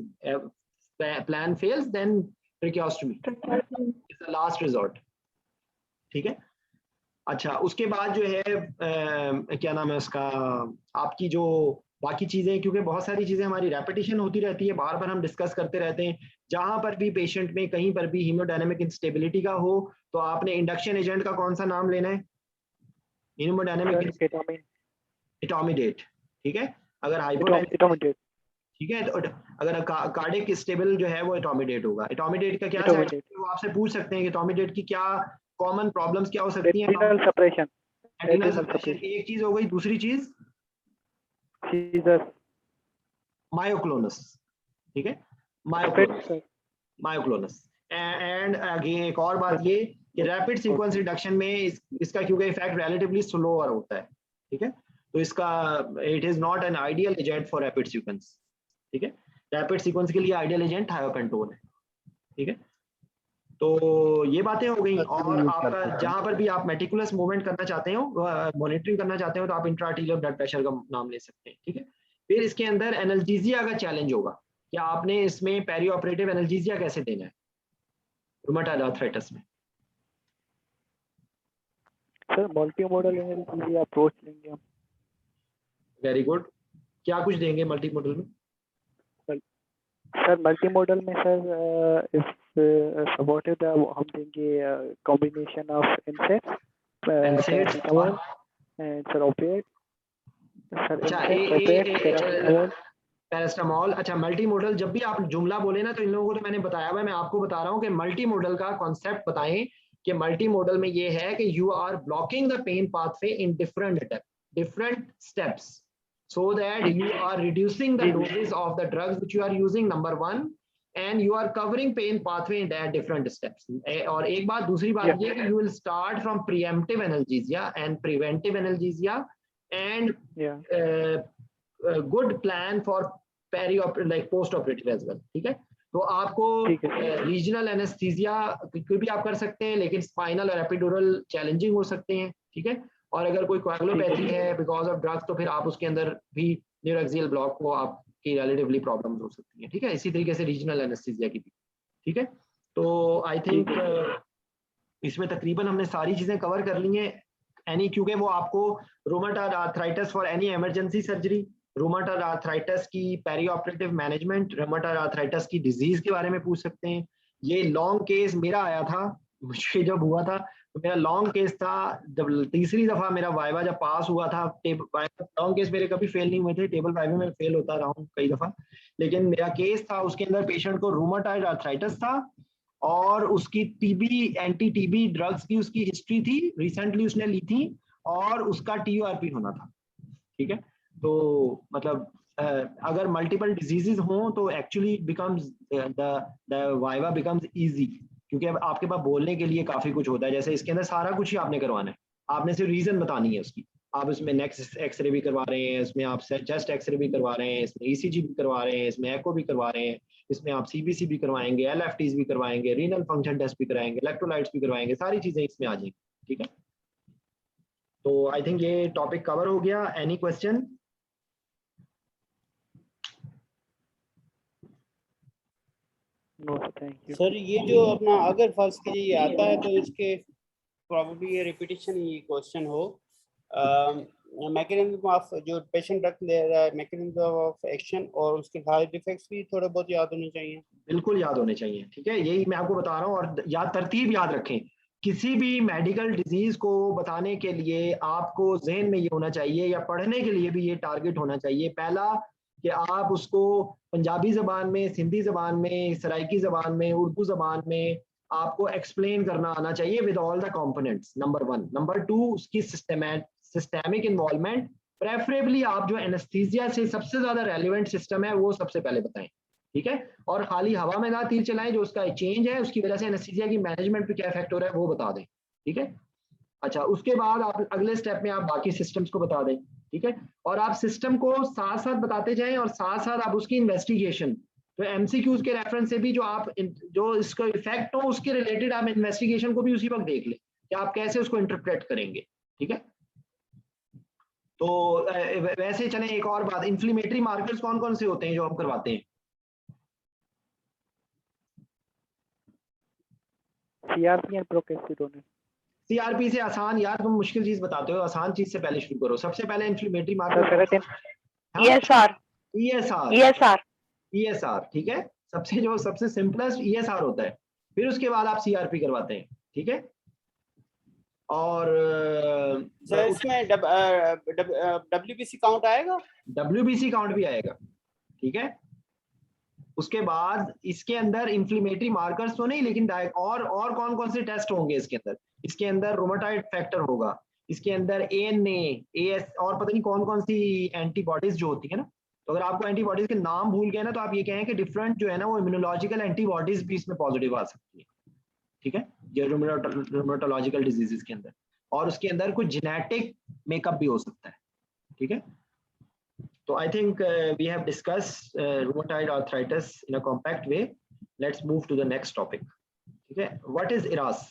plan fails then tracheostomy is the last resort, ठीक है। अच्छा, उसके बाद जो है क्या नाम है उसका, आपकी जो बाकी चीजें, क्योंकि बहुत सारी चीजें हमारी रेपिटेशन होती रहती है, बार बार हम डिस्कस करते रहते हैं। जहां पर भी पेशेंट में कहीं पर भी हीमोडायनेमिक इंस्टेबिलिटी का हो, तो आपने इंडक्शन एजेंट का कौन सा नाम लेना है? हीमोडायनेमिक एटोमिडेट, ठीक है। अगर हाइपोडायनेमिक, ठीक है, तो अगर कार्डिक स्टेबल जो है वो एटोमिडेट होगा। एटोमिडेट का क्या साइड इफेक्ट है, वो आपसे पूछ सकते हैं कि एटोमिडेट की क्या कॉमन प्रॉब्लम्स क्या हो सकती हैं? रेटिनल सेपरेशन, एक चीज हो गई। दूसरी चीज मायोक्लोनस, ठीक है, मायोक्लोनस। एंड अगेन एक और बात ये कि रैपिड सीक्वेंस रिडक्शन में इसका क्योंकि इफेक्ट रिलेटिवली स्लोअर होता है, ठीक है, तो इसका it is not an ideal agent for rapid sequence, ठीक है। रैपिड सीक्वेंस के लिए आइडियल एजेंट थायोपेंटोन है, ठीक है। तो ये बातें हो गई। और आपका जहां पर भी आप मेटिकुलस मूवमेंट करना चाहते हो, मॉनिटरिंग करना चाहते हो, तो आप इंट्राआर्टिकुलर ब्लड प्रेशर का नाम ले सकते हैं, ठीक है। फिर इसके अंदर एनाल्जेसिया का चैलेंज होगा कि आपने इसमें पेरी ऑपरेटिव एनाल्जेसिया कैसे देना है रूमेटॉइड आर्थराइटिस में। Sir multi modal analysis approach लेंगे हम। वेरी गुड, क्या कुछ देंगे मल्टी मॉडल में? सर मल्टी मॉडल में सर इफ सपोर्टेड हम देंगे combination of NSAIDs and sir opiate, paracetamol. अच्छा, मल्टी मॉडल जब भी आप जुमला बोले ना, तो इन लोगों को तो मैंने बताया हुआ है, मैं आपको बता रहा हूँ कि मल्टी मॉडल का कॉन्सेप्ट बताएं कि मल्टी मॉडल में ये है कि you are blocking the pain pathway in different steps so that you are reducing the doses of the drugs which you are using, number one, and you are covering pain pathway in that different steps. और एक बात, दूसरी बात ये कि you will start from preemptive analgesia and preventive analgesia and good plan for like post operative as well, ठीक है। तो आपको रीजनल एनेस्थीसिया कोई भी आप कर सकते हैं, लेकिन स्पाइनल और एपिड्यूरल चैलेंजिंग हो सकते हैं, ठीक है। और अगर कोई कोएगुलोपैथी है बिकॉज ऑफ ड्रग्स, तो फिर आप उसके अंदर भी न्यूरोएक्सियल ब्लॉक को आपकी रिलेटिवली प्रॉब्लम्स हो सकती हैं, ठीक है। इसी तरीके से रीजनल एनेस्थीसिया की भी, ठीक है। तो आई थिंक इसमें तकरीबन हमने सारी चीजें कवर कर ली हैं। एनी, क्योंकि वो आपको rheumatoid arthritis for any emergency surgery, rheumatoid arthritis की peri operative management, rheumatoid arthritis की डिजीज के बारे में पूछ सकते हैं। ये लॉन्ग केस मेरा आया था, मुझे जब हुआ था तो मेरा लॉन्ग केस था, जब तीसरी दफा मेरा वाइवा जब पास हुआ था। लॉन्ग केस मेरे कभी फेल नहीं हुए थे, टेबल वाइवा में फेल होता रहा हूँ कई दफा, लेकिन मेरा केस था उसके अंदर पेशेंट को रूमेटॉइड आर्थराइटिस था और उसकी टीबी, एंटी टीबी ड्रग्स की उसकी हिस्ट्री थी, रिसेंटली उसने ली थी, और उसका टीयूआरपी होना था, ठीक है। तो मतलब अगर मल्टीपल डिजीजेस हों तो actually becomes the viva becomes easy, क्योंकि अब आपके पास बोलने के लिए काफी कुछ होता है। जैसे इसके अंदर सारा कुछ ही आपने करवाना है, आपने सिर्फ रीजन बतानी है उसकी। आप इसमें नेक्स्ट एक्सरे भी करवा रहे हैं, इसमें आप चेस्ट एक्सरे भी करवा रहे हैं, इसमें ईसीजी भी करवा रहे हैं, इसमें एको भी करवा रहे हैं, इसमें आप सीबीसी भी करवाएंगे, एलएफटीज भी करवाएंगे, रीनल फंक्शन टेस्ट भी कराएंगे, इलेक्ट्रोलाइट्स भी करवाएंगे, सारी चीजें इसमें आ जाएंगी। ठीक है, तो आई थिंक ये टॉपिक कवर हो गया। Any question? No thank you sir ये जो अपना अगर फर्स्ट कीजिए ये आता है तो इसके प्रॉब्लली ये रिपीटिशन ही क्वेश्चन हो, मैकेनिज्म ऑफ जो पेशेंट रख ले रहा है, मैकेनिज्म ऑफ एक्शन और उसके साइड इफेक्ट्स भी थोड़े बहुत याद होने चाहिए। बिल्कुल याद होने चाहिए। ठीक है, यही मैं आपको बता रहा हूँ। और याद तरतीब याद रखें, किसी भी मेडिकल डिजीज को बताने के लिए आपको जहन में ये होना चाहिए, या पढ़ने के लिए भी ये टारगेट होना चाहिए, पहला कि आप उसको पंजाबी जबान में, सिंधी जबान में, सराइकी जबान में, उर्दू जबान में आपको एक्सप्लेन करना आना चाहिए with all the components, number 1। Number 2, उसकी सिस्टेमिक इन्वॉल्वमेंट, प्रेफरेबली आप जो एनेस्थीसिया से सबसे ज्यादा रेलिवेंट सिस्टम है वो सबसे पहले बताएं। ठीक है, और खाली हवा में ना तीर चलाएं, जो उसका चेंज है उसकी वजह से एनेस्थीसिया की मैनेजमेंट पे क्या इफेक्ट हो रहा है वो बता दें। ठीक है, अच्छा, उसके बाद आप अगले स्टेप में आप बाकी सिस्टम्स को बता दें। ठीक है, और आप सिस्टम को साथ साथ बताते जाएं, और साथ साथ आप उसकी इन्वेस्टिगेशन, तो एमसीक्यूज के रेफरेंस से भी जो इसका इफेक्ट हो उसके रिलेटेड आप इन्वेस्टिगेशन को भी उसी वक्त देख लें कि आप कैसे उसको इंटरप्रेट करेंगे। ठीक है, तो वैसे चलें, एक और बात, इन्फ्लेमेटरी मार्कर्स कौन कौन से होते हैं जो हम करवाते हैं? CRP and प्रोकेस्टिडोन। सीआरपी से आसान, यार तुम मुश्किल चीज बताते हो, आसान चीज से पहले शुरू करो। सबसे पहले inflammatory marker ESR. ESR. ESR, ठीक है, सबसे सिंपलेस्ट ईएसआर होता है। फिर उसके बाद आप सीआरपी करवाते हैं। ठीक है, और सर इसमें डब्ल्यूबीसी काउंट आएगा? डब्ल्यूबीसी काउंट भी आएगा। ठीक है, उसके बाद इसके अंदर इन्फ्लेमेटरी मार्कर्स तो नहीं, लेकिन और कौन कौन से टेस्ट होंगे इसके अंदर? इसके अंदर रोमाटाइड फैक्टर होगा, इसके अंदर एएनए, एएस, और पता नहीं कौन कौन सी एंटीबॉडीज जो होती है ना। तो अगर आपको एंटीबॉडीज के नाम भूल गए ना, तो आप ये कहें कि डिफरेंट जो है ना वो इम्यूनोलॉजिकल एंटीबॉडीज भी इसमें पॉजिटिव आ सकती है। ठीक है, ये रूमेटोलॉजिकल डिजीजेस के अंदर, और उसके अंदर कुछ जेनेटिक मेकअप भी हो सकता है। ठीक है, तो I think we have discussed rheumatoid arthritis in a compact way. Let's move to the next topic. Okay, what is ERAS?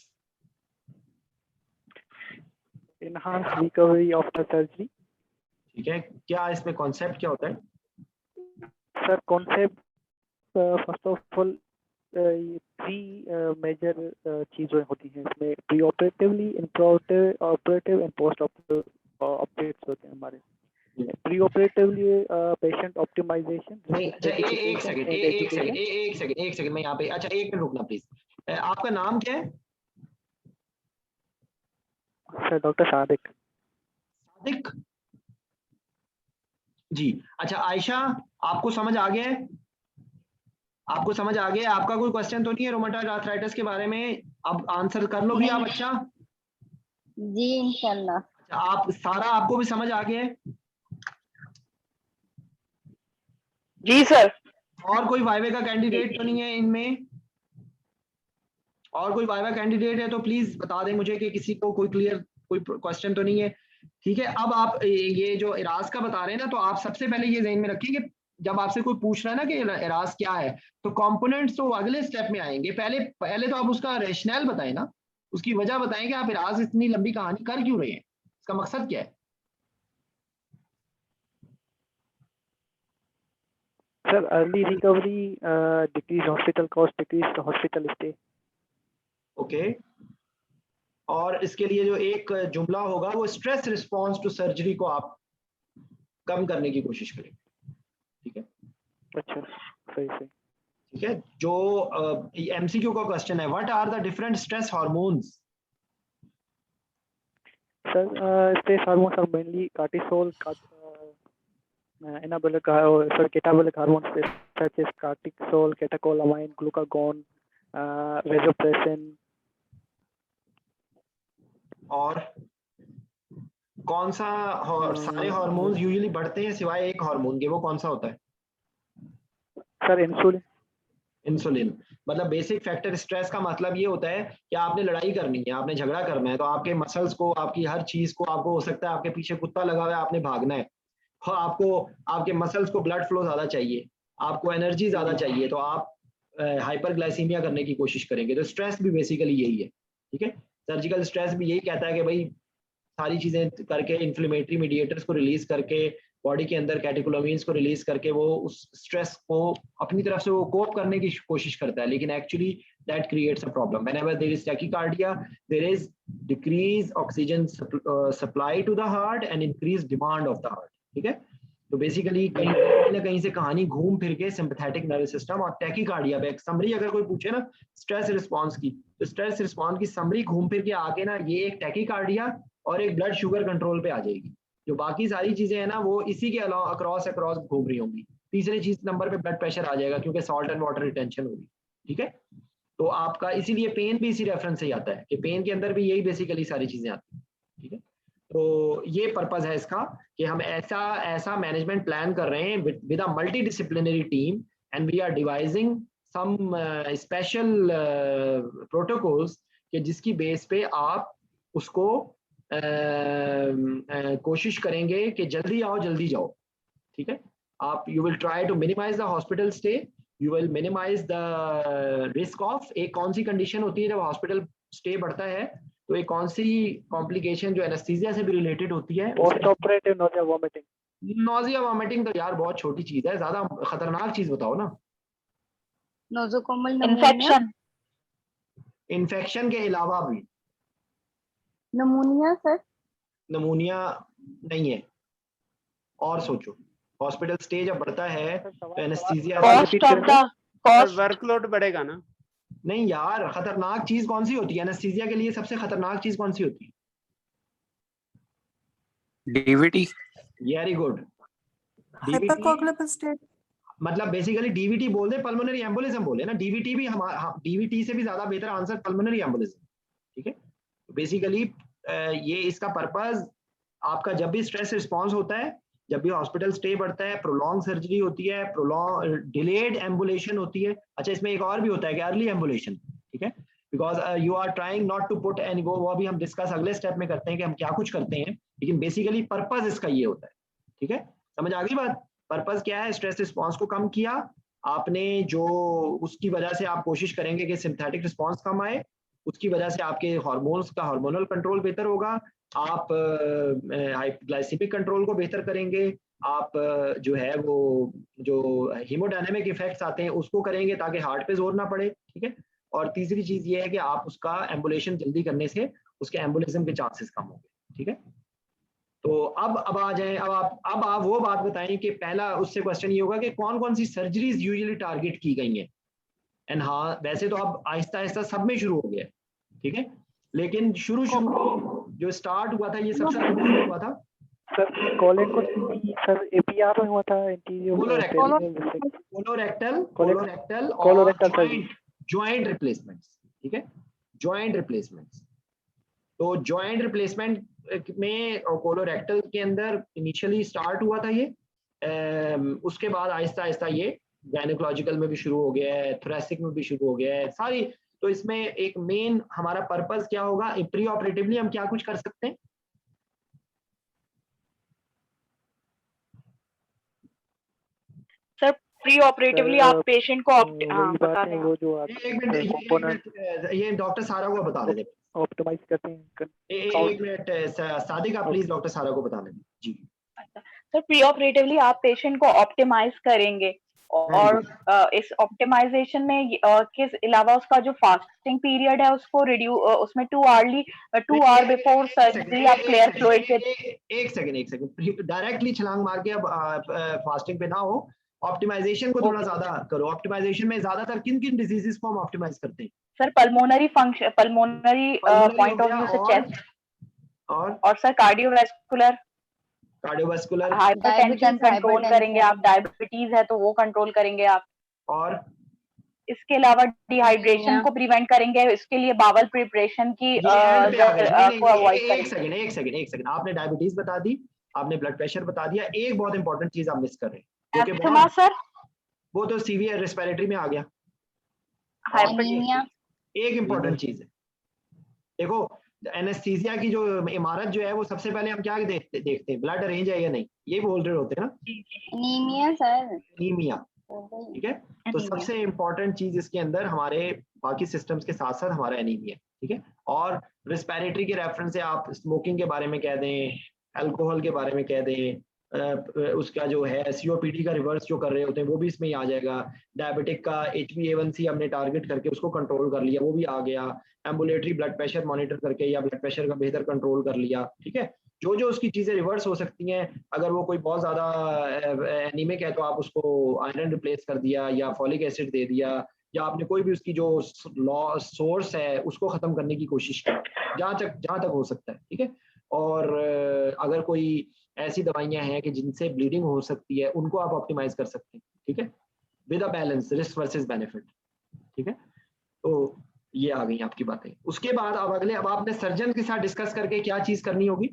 Enhanced recovery after surgery. ठीक है, क्या इसमें कॉन्सेप्ट क्या होता है? Sir concept first of all three major चीजें होती हैं इसमें, pre operatively, intra operative and post operative updates होते हैं हमारे। Pre operatively patient optimisation. नहीं, अच्छा एक सेकंड मैं यहाँ पे, अच्छा 1 मिनट रुकना प्लीज। आपका नाम क्या है? Sir doctor Sadiq. सादिक जी, अच्छा आयशा, आपको समझ आ गया है? आपको समझ आ गया? आपका कोई क्वेश्चन तो नहीं है रूमेटॉइड आर्थराइटिस के बारे में? अब आंसर कर लोगी आप? अच्छा जी इंशाल्लाह। अच्छा, आप सारा, आपको भी समझ आ गया है? जी सर। और कोई वाइवे का कैंडिडेट तो नहीं है इनमें? और कोई वाइवा कैंडिडेट है तो प्लीज बता दें मुझे कि किसी को कोई क्लियर कोई क्वेश्चन तो नहीं है। ठीक है, अब आप ये जो इराज का बता रहे हैं ना, तो आप सबसे पहले ये ज़हन में रखिए कि जब आपसे कोई पूछ रहा है ना कि इराज क्या है, तो कंपोनेंट्स तो अगले स्टेप में आएंगे। पहले तो आप उसका रैशनल बताएं ना, उसकी वजह बताएं कि आप इराज इतनी लंबी कहानी कर क्यों रहे हैं, इसका मकसद क्या है? Sir early recovery, decrease hospital cost, decrease hospital stay. Okay, और इसके लिए जो एक जुमला होगा वो स्ट्रेस रिस्पॉन्स टू सर्जरी को आप कम करने की कोशिश करेंगे। ठीक है, अच्छा सही सही। ठीक है, जो एमसीक्यू का क्वेश्चन है, what are the different stress hormones? Sir stress hormones are mainly cortisol, anabolic sorry catabolic hormones such as cortisol, catecholamine, glucagon, vasopressin। और कौन सा सारे हार्मोन्स यूजुअली बढ़ते हैं सिवाय एक हार्मोन के, वो कौन सा होता है? Sir insulin. इंसुलिन। मतलब बेसिक फैक्टर स्ट्रेस का मतलब ये होता है कि आपने लड़ाई करनी है, आपने झगड़ा करना है, तो आपके मसल्स को, आपकी हर चीज को, आपको हो सकता है आपके पीछे कुत्ता लगा हुआ है, आपने भागना है, तो आपको आपके मसल्स को ब्लड फ्लो ज्यादा चाहिए, आपको एनर्जी ज्यादा चाहिए, तो आप हाइपरग्लाइसीमिया करने की कोशिश करेंगे। तो स्ट्रेस भी बेसिकली यही है, ठीक है। सर्जिकल स्ट्रेस भी यही कहता है कि भाई सारी चीजें करके, इन्फ्लेमेटरी मीडिएटर्स को रिलीज करके, बॉडी के अंदर कैटेकोलामिन्स को रिलीज करके वो उस स्ट्रेस को अपनी तरफ से वो कोप करने की कोशिश करता है, लेकिन actually that creates a problem. Whenever there is tachycardia, there is decrease oxygen supply to the heart and increase demand of the heart, ठीक है। तो बेसिकली कहीं ना कहीं से कहानी घूम फिर के सिंपैथेटिक नर्वस सिस्टम और टैकीकार्डिया पे समरी अगर कोई पूछे ना स्ट्रेस रिस्पॉन्स की, तो स्ट्रेस रिस्पॉन्स की समरी घूम फिर के आके ना ये एक टैकीकार्डिया और एक ब्लड शुगर कंट्रोल पे आ जाएगी। जो बाकी सारी चीजें हैं ना वो इसी के अलावा अक्रॉस घूम रही होंगी। तीसरे चीज नंबर पे ब्लड प्रेशर आ जाएगा क्योंकि सॉल्ट एंड वाटर रिटेंशन होगी, ठीक है। तो आपका इसीलिए पेन भी इसी रेफरेंस से ही आता है कि पेन के अंदर भी यही बेसिकली सारी चीजें आती हैं, ठीक है। तो ये पर्पस है इसका कि हम ऐसा मैनेजमेंट प्लान कर रहे हैं with a multi disciplinary team and we are devising some special protocols कि जिसकी बेस पे आप उसको कोशिश करेंगे कि जल्दी आओ जल्दी जाओ, ठीक है। आप you will try to minimise the hospital stay, you will minimise the risk of. एक कौन सी कंडीशन होती है जब हॉस्पिटल स्टे बढ़ता है, तो एक कौन सी कॉम्प्लिकेशन जो एनेस्थीसिया से भी रिलेटेड होती है? Post operative nausea vomiting. Nausea vomiting तो यार बहुत छोटी चीज है, ज्यादा खतरनाक चीज बताओ ना। नोजोकोमल इन्फेक्शन, इन्फेक्शन के अलावा भी नमूनिया सर। नमूनिया नहीं है, और सोचो हॉस्पिटल स्टे जब बढ़ता है तो anaesthesia cost of the cost, workload बढ़ेगा ना। नहीं यार, खतरनाक चीज कौन सी होती है एनेस्थीसिया के लिए? सबसे खतरनाक चीज कौन सी होती है? DVT. Very good. Hypercoagulable state, मतलब बेसिकली डीवीटी बोल दे, पल्मोनरी एम्बोलिज्म बोले ना। डीवीटी भी हमारा, डीवीटी से भी ज्यादा बेहतर आंसर पल्मोनरी एम्बोलिज्म, ठीक है। बेसिकली ये इसका पर्पस आपका जब भी स्ट्रेस रिस्पॉन्स होता है, जब भी हॉस्पिटल स्टे बढ़ता है, प्रोलॉन्ग सर्जरी होती है, प्रोलॉन्ग डिलेड एम्बुलेशन होती है। अच्छा, इसमें एक और भी होता है कि अर्ली एम्बुलेशन, ठीक है, because you are trying not to put any, वो अभी हम डिस्कस अगले स्टेप में करते हैं कि हम क्या कुछ करते हैं, लेकिन बेसिकली पर्पस इसका ये होता है, ठीक है। समझ आ गई बात? पर्पस क्या है? स्ट्रेस रिस्पॉन्स को कम किया आपने, जो उसकी वजह से आप कोशिश करेंगे कि सिंपैथेटिक रिस्पॉन्स कम आए, उसकी वजह से आपके हार्मोन्स का हार्मोनल कंट्रोल बेहतर होगा, आप ग्लाइसेमिक कंट्रोल को बेहतर करेंगे, आप जो है वो जो हीमोडायनेमिक इफेक्ट्स आते हैं उसको करेंगे ताकि हार्ट पे जोर ना पड़े, ठीक है। और तीसरी चीज ये है कि आप उसका एम्बुलेशन जल्दी करने से उसके एम्बुलिज्म के चांसेस कम होंगे, ठीक है। तो अब आ जाएं, अब आप वो बात बताएं कि पहला उससे क्वेश्चन ये होगा कि कौन कौन सी सर्जरीज यूजुअली टारगेट की गई हैं। एंड हाँ, वैसे तो अब आहिस्ता आहिस्ता सब में शुरू हो गया, ठीक है, लेकिन शुरू जो स्टार्ट हुआ था ये सबसे पहले हुआ था सर कोलोरेक्टल, सर एपीआर में हुआ था कोलोरेक्टल और जॉइंट रिप्लेसमेंट्स, ठीक है, जॉइंट रिप्लेसमेंट्स। तो जॉइंट रिप्लेसमेंट में कोलोरेक्टल के अंदर इनिशियली स्टार्ट हुआ था ये, उसके बाद आहिस्ता आहिस्ता ये गायनेकोलॉजिकल में भी शुरू हो गया है, थोरेसिक में भी शुरू हो गया है सारी। तो इसमें एक मेन हमारा पर्पस क्या होगा, प्री ऑपरेटिवली हम क्या कुछ कर सकते हैं? सर प्री ऑपरेटिवली आप पेशेंट को बता दें। वो जो एक मिनट, ये डॉक्टर सारा को बता दें, ऑप्टिमाइज करते हैं। एक मिनट सादिका प्लीज डॉक्टर सारा को बता दें जी। अच्छा सर, प्री ऑपरेटिवली आप पेशेंट को ऑप्टिमाइज करेंगे और इस ऑप्टिमाइजेशन में किस अलावा उसका जो फास्टिंग पीरियड है उसको उसमें 2 आवर बिफोर सर्जरी आप क्लियर फ्लूइड के। एक सेकंड डायरेक्टली छलांग मार के अब फास्टिंग पे ना हो, ऑप्टिमाइजेशन को थोड़ा ज्यादा करो। ऑप्टिमाइजेशन में ज्यादातर किन किन डिजीजेस को हम ऑप्टिमाइज करते हैं? Sir pulmonary function, pulmonary point of view से चेस्ट और सर कार्डियोवैस्कुलर हाइपरटेंशन कंट्रोल करेंगे आप, डायबिटीज है तो वो कंट्रोल करेंगे आप, और इसके अलावा डिहाइड्रेशन को प्रिवेंट करेंगे, इसके लिए बावल प्रिपरेशन की को अवॉइड करेंगे। एक सेकंड, आपने डायबिटीज बता दी, आपने ब्लड प्रेशर बता दिया, एक बहुत इंपॉर्टेंट चीज आप मिस कर रहे हैं, एस्थमा सर, वो तो सीवियर रेस्पिरेटरी में आ गया, एनीमिया, एक इम्पोर्टेंट चीज है, देखो एनेस्थीसिया की जो इमारत जो है वो सबसे पहले हम क्या देखते हैं, ब्लड अरेंज है या नहीं, ये बोल रहे होते हैं ना, एनीमिया सर, एनीमिया, ठीक है। तो सबसे इम्पोर्टेंट चीज इसके अंदर हमारे बाकी सिस्टम्स के साथ साथ हमारा एनीमिया, ठीक है। और रिस्पिरेटरी के रेफरेंस से आप स्मोकिंग के बारे में कह दें, अल्कोहल के बारे में कह दें, उसका जो है सीओपीडी का रिवर्स जो कर रहे होते हैं वो भी इसमें ही आ जाएगा। डायबिटिक का HbA1c हमने टारगेट करके उसको कंट्रोल कर लिया, वो भी आ गया। एम्बुलेटरी ब्लड प्रेशर मॉनिटर करके या ब्लड प्रेशर का बेहतर कंट्रोल कर लिया, ठीक है। जो जो उसकी चीजें रिवर्स हो सकती हैं, अगर वो कोई बहुत ज्यादा एनीमिक है तो आप उसको आयरन रिप्लेस कर दिया या फॉलिक एसिड दे दिया, या आपने कोई भी उसकी जो सोर्स है उसको खत्म करने की कोशिश की, जहां तक हो सकता है, ठीक है। और अगर कोई ऐसी दवाइयां हैं कि जिनसे ब्लीडिंग हो सकती है, उनको आप ऑप्टिमाइज कर सकते हैं, ठीक है, with a balance risk versus benefit, ठीक है। तो ये आ गई आपकी बातें। उसके बाद अब आपने सर्जन के साथ डिस्कस करके क्या चीज करनी होगी?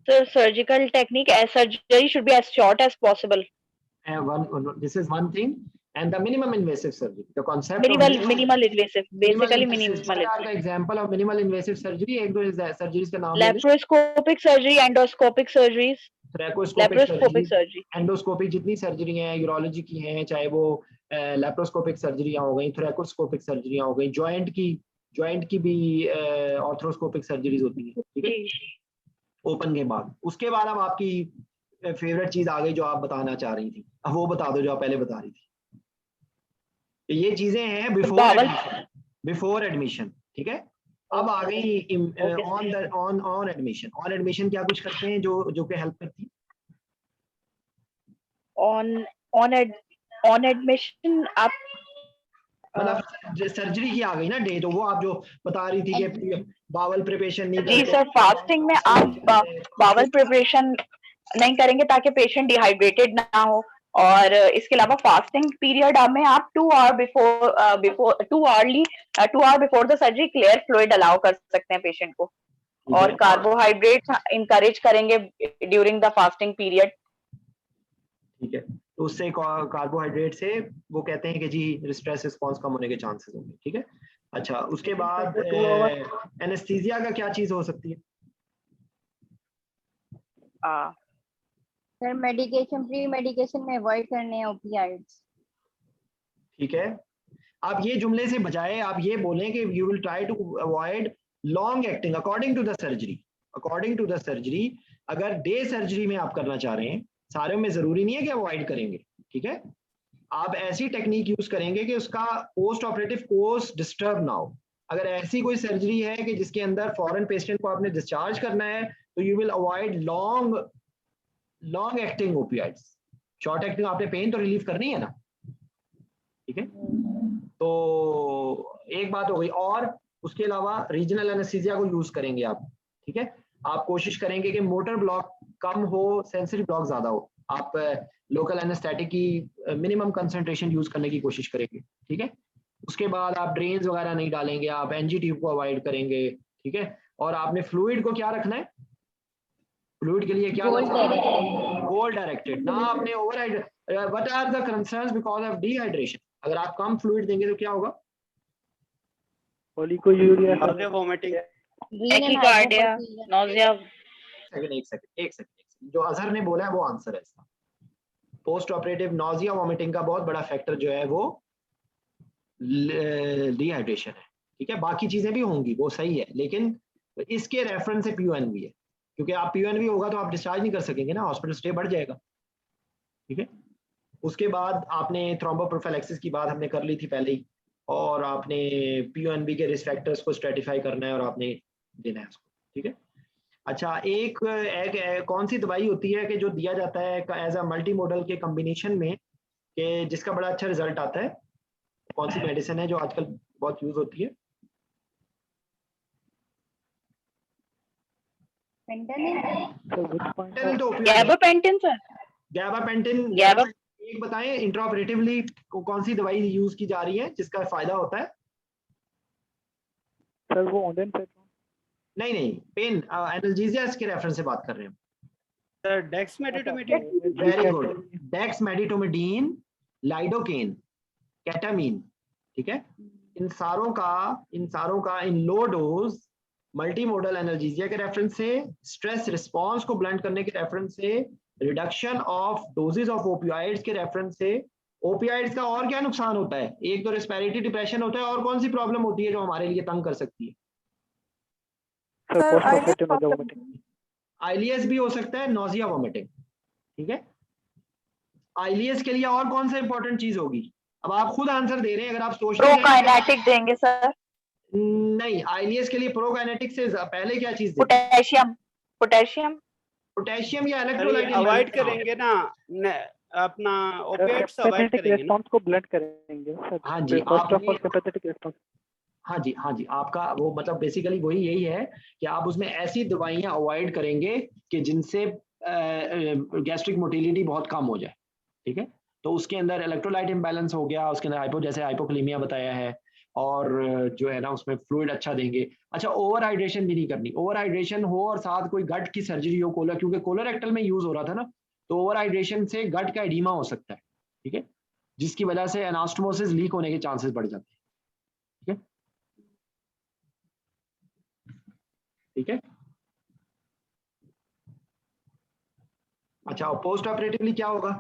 So surgical technique as surgery should be as short as possible. This is one thing, and the minimum invasive surgery. The concept minimal invasive, basically minimal What are the example of minimal invasive surgery? एक दो surgeries का नाम ले लें। Laparoscopic surgery, endoscopic surgeries, laparoscopic surgery, endoscopic जितनी surgery हैं, urology की हैं, चाहे वो लेप्रोस्कोपिक सर्जरियां हो गई, थोरैकोस्कोपिक सर्जरियां हो गई, जॉइंट की भी ऑर्थ्रोस्कोपिक सर्जरीज होती हैं, ठीक है, ओपन के बाद। उसके बाद अब आपकी फेवरेट चीज आ गई जो आप बताना चाह रही थी, अब वो बता दो जो आप पहले बता रही थी। ये चीजें हैं बिफोर एडमिशन, ठीक है। अब आ गई ऑन एडमिशन। ऑन एडमिशन क्या कुछ करते हैं जो कि हेल्प करती है? ऑन एडमिशन आप मतलब सर्जरी की आ गई ना डे, तो वो आप जो बता रही थी कि बावल प्रिपरेशन नहीं जी सर, फास्टिंग में आप बावल प्रिपरेशन नहीं करेंगे ताकि पेशेंट डिहाइड्रेटेड ना हो, और इसके अलावा फास्टिंग पीरियड में आप 2 hour before the surgery clear fluid allow कर सकते हैं पेशेंट को, और कार्बोहाइड्रेट इंकरेज करेंगे ड्यूरिंग द फास्टिंग पीरियड, ठीक है। तो उससे कार्बोहाइड्रेट से वो कहते हैं कि जी स्ट्रेस रिस्पॉन्स कम होने के चांसेस होंगे, ठीक है। अच्छा, उसके बाद एनेस्थीसिया का क्या चीज हो सकती है? सर मेडिकेशन, प्री मेडिकेशन में अवॉइड करने हैं ओपियाइड्स, ठीक है। आप ये जुमले से बजाय आप ये बोलें कि you will try to avoid long acting according to the surgery. अगर डे सर्जरी में आप करना चाह रहे हैं, सारे में जरूरी नहीं है कि अवॉइड करेंगे, ठीक है। आप ऐसी टेक्निक यूज करेंगे कि उसका पोस्ट ऑपरेटिव कोर्स डिस्टर्ब ना हो। अगर ऐसी कोई सर्जरी है कि जिसके अंदर फॉरेन पेशेंट को आपने डिस्चार्ज करना है, तो you will avoid long acting opioids. Short acting आपने पेन तो रिलीव करनी है ना, ठीक है। तो एक बात हो गई। और उसके अलावा रीजनल एनेस्थीसिया को यूज करेंगे आप, ठीक है। आप कोशिश करेंगे कि मोटर ब्लॉक कम हो, सेंसरी ब्लॉक ज्यादा हो। आप लोकल एनेस्थेटिक की मिनिमम कंसंट्रेशन यूज करने की कोशिश करेंगे, ठीक है। उसके बाद आप ड्रेन्स वगैरह नहीं डालेंगे, आप एनजी ट्यूब को अवॉइड करेंगे, ठीक है। और आपने फ्लूइड को क्या रखना है? फ्लूइड के लिए क्या गोल डायरेक्टेड ना, आपने over. What are the concerns because of dehydration? अगर आप कम फ्लूइड देंगे तो क्या होगा? Oliguria, vomiting, tachycardia, nausea. एक सेकंड, जो अजहर ने बोला है वो आंसर है इसका। पोस्ट ऑपरेटिव नोजिया वोमिटिंग का बहुत बड़ा फैक्टर जो है वो डिहाइड्रेशन है, ठीक है। बाकी चीजें भी होंगी, वो सही है, लेकिन इसके रेफरेंस से पीओएनवी है, क्योंकि आप पीओएनवी होगा तो आप डिस्चार्ज नहीं कर सकेंगे ना, हॉस्पिटल स्टे बढ़ जाएगा, ठीक है। उसके बाद आपने थ्रोम्बोप्रोफिलैक्सिस की बात हमने कर ली थी पहले ही, और आपने पीओएनवी के रिस्क फैक्टर्स को स्ट्रेटिफाई करना है और आपने देना है उसको, ठीक है। अच्छा, एक कौन सी दवाई होती है कि जो दिया जाता है एज अ मल्टी मॉडल के कॉम्बिनेशन में, कि जिसका बड़ा अच्छा रिजल्ट आता है? कौन सी मेडिसिन है जो आजकल बहुत यूज होती है? Gabapentin sir. गैबापेंटिन एक बताएं इंट्राऑपरेटिवली कौन सी दवाई यूज की जा रही है जिसका फायदा होता है? सर वो नहीं, पेन एनाल्जेसिया के रेफरेंस से बात कर रहे हैं sir dexmedetomidine. Very good, dexmedetomidine lidocaine, ketamine, ठीक है, इन सारों का in low dose multi modal analgesia के रेफरेंस से, स्ट्रेस रिस्पॉन्स को ब्लंट करने के रेफरेंस से, reduction of doses of opioids के रेफरेंस से। ओपियाइड्स का और क्या नुकसान होता है? एक तो रेस्पिरेटरी डिप्रेशन होता है, और कौन सी प्रॉब्लम होती है जो हमारे लिए तंग कर सकती है? आईलीएस भी हो सकता है, नोजिया वोमिटिंग, ठीक है। आईलीएस के लिए और कौन सा इंपॉर्टेंट चीज होगी? अब आप खुद आंसर दे रहे हैं, अगर आप सोचते हैं प्रोकाइनेटिक देंगे सर। नहीं, आईलीएस के लिए प्रोकाइनेटिक से पहले क्या चीज देते? पोटेशियम या इलेक्ट्रोलाइट अवॉइड करेंगे ना, अपना ओपिएट्स अवॉइड करेंगे, रिस्पांस को ब्लड करेंगे सर। हाँ जी, first of all sympathetic response. हाँ जी, आपका वो मतलब बेसिकली वही यही है कि आप उसमें ऐसी दवाइयां अवॉइड करेंगे कि जिनसे गैस्ट्रिक मोटिलिटी बहुत कम हो जाए, ठीक है। तो उसके अंदर इलेक्ट्रोलाइट इम्बैलेंस हो गया, उसके अंदर जैसे हाइपोकलीमिया बताया है, और जो है ना उसमें फ्लूइड अच्छा देंगे। अच्छा, ओवर हाइड्रेशन भी नहीं करनी। ओवर हाइड्रेशन हो और साथ कोई गट की सर्जरी हो, क्योंकि कोलोरेक्टल में यूज हो रहा था ना, तो ओवर हाइड्रेशन से गट का एडीमा हो सकता है, ठीक है, जिसकी वजह से एनास्टोमोसिस लीक होने के चांसेस बढ़ जाते हैं, ठीक है, ठीक है। अच्छा, पोस्ट ऑपरेटिवली क्या होगा?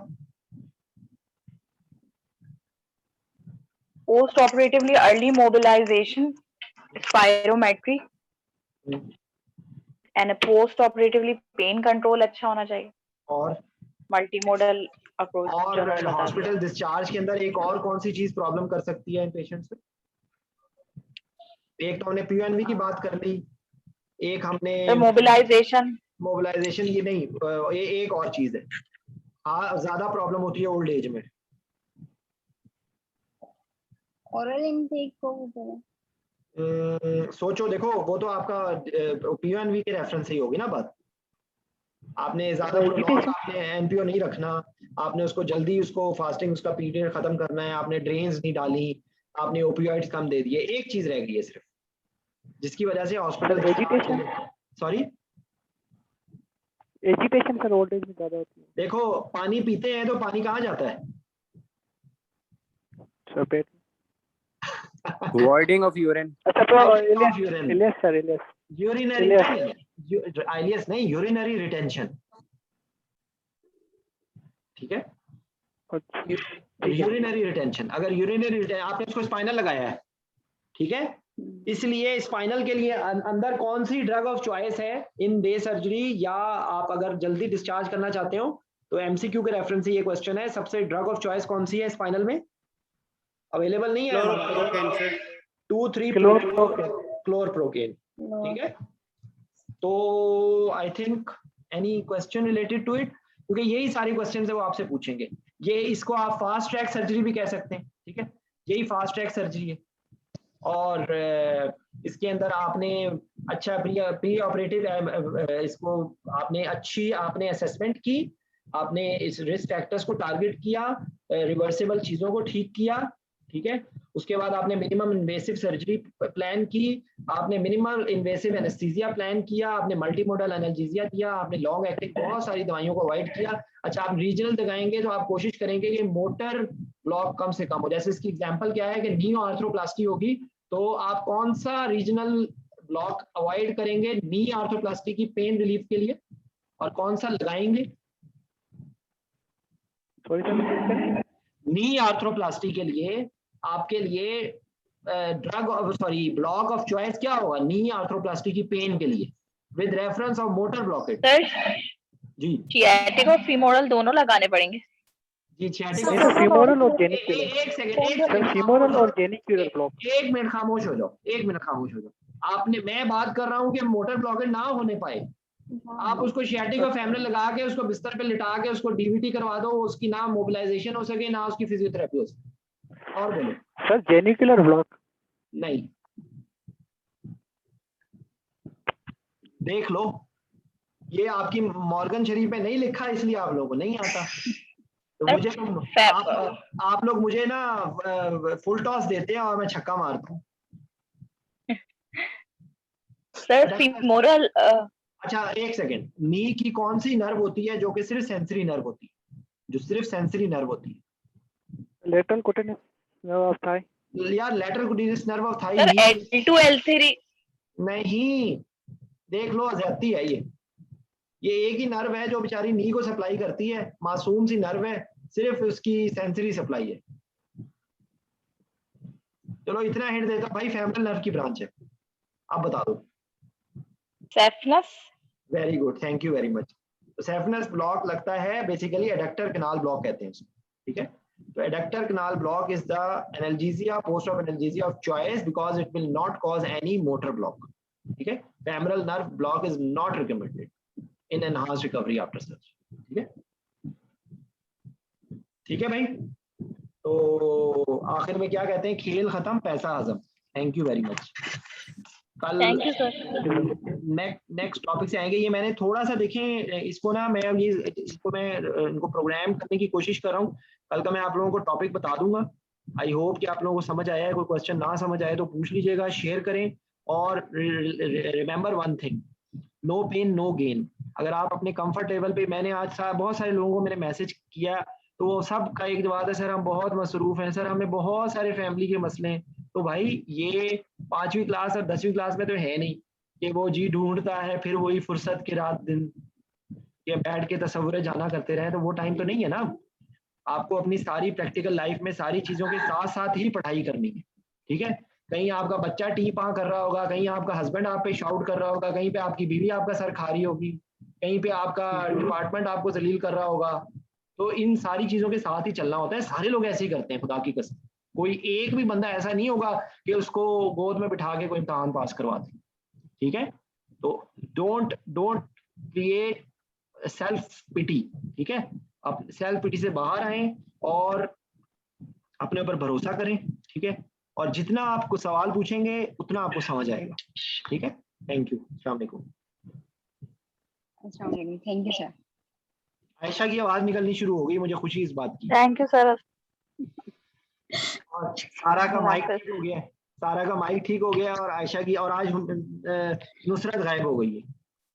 Post operatively early mobilisation, spirometry, and post operatively pain control अच्छा होना चाहिए, और मल्टी मॉडल अप्रोच। और हॉस्पिटल डिस्चार्ज के अंदर एक और कौन सी चीज प्रॉब्लम कर सकती है इन पेशेंट्स में? एक तो हमने पीयूएनवी की बात कर ली, एक हमने मोबिलाइजेशन ये नहीं, एक और चीज है, ज्यादा प्रॉब्लम होती है ओल्ड एज में। ओरल इनटेक को सोचो, देखो वो तो आपका पीयूएनवी के रेफरेंस से ही होगी ना बात। आपने ज्यादा आपने एनपीओ नहीं रखना, आपने उसको जल्दी उसको फास्टिंग उसका पीरियड खत्म करना है, आपने ड्रेन्स नहीं डाली, आपने ओपियोइड्स कम दे दिए। एक चीज रह गई है सिर्फ, जिसकी वजह से hospital sorry agitation sir old age में ज्यादा होती है। देखो, पानी पीते हैं तो पानी कहाँ जाता है? पेट। voiding of urine। अच्छा, तो इलियस सर, यूरिनरी आईलीएस नहीं, यूरिनरी रिटेंशन, ठीक है। यूरिनरी रिटेंशन, अगर यूरिनरी आपने इसको स्पाइनल लगाया है, ठीक है, इसलिए स्पाइनल के लिए अंदर कौन सी ड्रग ऑफ चॉइस है इन डे सर्जरी, या आप अगर जल्दी डिस्चार्ज करना चाहते हो तो एमसीक्यू के रेफरेंस से ये क्वेश्चन है, सबसे ड्रग ऑफ चॉइस कौन सी है स्पाइनल में? अवेलेबल नहीं है, 2-3 क्लोरप्रोकेन, ठीक है। तो I think any question related to it, क्योंकि यही सारी क्वेश्चन है वो आपसे पूछेंगे। ये इसको आप फास्ट ट्रैक सर्जरी भी कह सकते हैं, ठीक है, यही फास्ट ट्रैक सर्जरी है। और इसके अंदर आपने अच्छा प्री ऑपरेटिव इसको आपने असेसमेंट की, आपने इस रिस्क फैक्टर्स को टारगेट किया, रिवर्सिबल चीजों को ठीक किया, ठीक है। उसके बाद आपने मिनिमम इन्वेसिव सर्जरी प्लान की, आपने मिनिमम इन्वेसिव एनेस्थीसिया प्लान किया, आपने मल्टी मोडल एनाल्जेसिया दिया, आपने लॉन्ग एक्टिंग बहुत सारी दवाइयों को अवॉइड किया। अच्छा, आप रीजनल लगाएंगे तो आप कोशिश करेंगे कि मोटर ब्लॉक कम से कम हो। जैसे इसकी एग्जांपल क्या है कि नी आर्थ्रोप्लास्टी होगी, तो आप कौन सा रीजनल ब्लॉक अवॉइड करेंगे नी आर्थ्रोप्लास्टी की पेन रिलीफ के लिए, और कौन सा लगाएंगे? नी आर्थ्रोप्लास्टी के लिए आपके लिए ब्लॉक ऑफ चॉइस क्या होगा नी आर्थ्रोप्लास्टी की पेन के लिए, with reference of motor blockage? जी, सियाटिक और फीमोरल दोनों लगाने पड़ेंगे जी। फीमोरल और जेनिक्यूलर, एक सेकंड फीमोरल और जेनिक्यूलर ब्लॉक। एक मिनट खामोश हो जाओ। आपने, मैं बात कर रहा हूँ कि मोटर ब्लॉकेज ना होने पाए, आप उसको शियाटिक और फेमरल लगा के उसको बिस्तर पे लिटा के उसको डीवीटी करवा दो, उसकी ना मोबिलाइजेशन हो सके ना उसकी फिजियोथेरेपी हो सके। और बोलो सर, जेनिक्यूलर ब्लॉक नहीं, देख लो, ये आपकी मॉर्गन शरीफ में नहीं लिखा, इसलिए आप लोगों को नहीं आता। तो मुझे आप लोग मुझे ना फुल टॉस देते हैं और मैं छक्का मारता हूँ सर। फीमोरल अच्छा, एक सेकंड, नी की कौन सी नर्व होती है जो कि सिर्फ सेंसरी नर्व होती है, जो सिर्फ सेंसरी नर्व होती है? Lateral cutaneous nerve of thigh. यार lateral cutaneous nerve of thigh sir L2 L3 नहीं, देख लो ज्यादती है ये एक ही नर्व है जो बेचारी नी को सप्लाई करती है, मासूम सी नर्व है, सिर्फ उसकी सेंसरी सप्लाई है। चलो इतना हिंट देता भाई, फेमरल नर्व की ब्रांच है, अब बता दो। Saphenous. Very good, thank you very much. तो सेफनस ब्लॉक लगता है बेसिकली एडक्टर कैनाल ब्लॉक कहते हैं उसको, ठीक है। तो adductor canal block is the analgesia, post of analgesia of choice because it will not cause any motor block, ठीक है। Femoral nerve block is not recommended in enhanced recovery after surgery, ठीक है। ठीक है भाई, तो आखिर में क्या कहते हैं, खेल खत्म पैसा हजम। Thank you very much. कल thank you sir. Next topic से आएंगे। ये मैंने थोड़ा सा देखें इसको ना, मैं इसको मैं इनको प्रोग्राम करने की कोशिश कर रहा हूँ। कल का मैं आप लोगों को टॉपिक बता दूंगा। आई होप कि आप लोगों को समझ आया है। कोई क्वेश्चन ना समझ आए तो पूछ लीजिएगा, शेयर करें। और remember one thing, no pain no gain. अगर आप अपने कंफर्ट लेवल पे, मैंने आज बहुत सारे लोगों को मैंने मैसेज किया तो वो सब का एक बात है, सर हम बहुत मसरूफ हैं, सर हमें बहुत सारे फैमिली के मसले हैं। तो भाई ये 5वीं क्लास और 10वीं क्लास में तो है नहीं कि वो जी ढूंढता है फिर वही फुर्सत के रात दिन ये बैठ के तस्वुर जाना करते रहे, तो वो टाइम तो नहीं है ना। आपको अपनी सारी प्रैक्टिकल लाइफ में सारी चीजों के साथ साथ ही पढ़ाई करनी है, ठीक है। कहीं आपका बच्चा टी पा कर रहा होगा, कहीं आपका हस्बैंड आप पे शाउट कर रहा होगा, कहीं पे आपकी बीवी आपका सर खा रही होगी, कहीं पे आपका डिपार्टमेंट आपको जलील कर रहा होगा। तो इन सारी चीजों के साथ ही चलना होता है। सारे लोग ऐसे ही करते हैं, खुदा की कसम। कोई एक भी बंदा ऐसा नहीं होगा कि उसको गोद में बिठा के कोई इम्तहान पास करवा दे, ठीक है। तो डोंट क्रिएट सेल्फ पिटी, ठीक है। आप सेल्फ पिटी से बाहर आए और अपने ऊपर भरोसा करें, ठीक है। और जितना आपको सवाल पूछेंगे उतना आपको समझ आएगा, ठीक है। थैंक यू, अस्सलाम वालेकुम। Thank you sir. आयशा की आवाज निकलनी शुरू हो गई, मुझे खुशी इस बात की। Thank you sir. और सारा का माइक ठीक हो गया, सारा का माइक ठीक हो गया, और आयशा की, और आज नुसरत गायब हो गई है,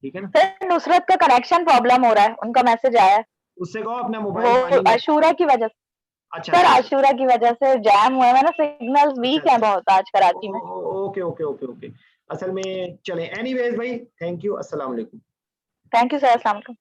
ठीक है ना। सर नुसरत का कनेक्शन प्रॉब्लम हो रहा है, उनका मैसेज आया है। उससे कहो अपना मोबाइल वो आशूरा की वजह से। अच्छा सर आशूरा की वजह से जैम हुआ है ना, सिग्नल्स वीक है बहुत आज कराची में। Okay okay okay okay. असल में चले, एनीवेज भाई, थैंक यू, अस्सलाम वालेकुम। थैंक यू सर, अस्सलाम वालेकुम।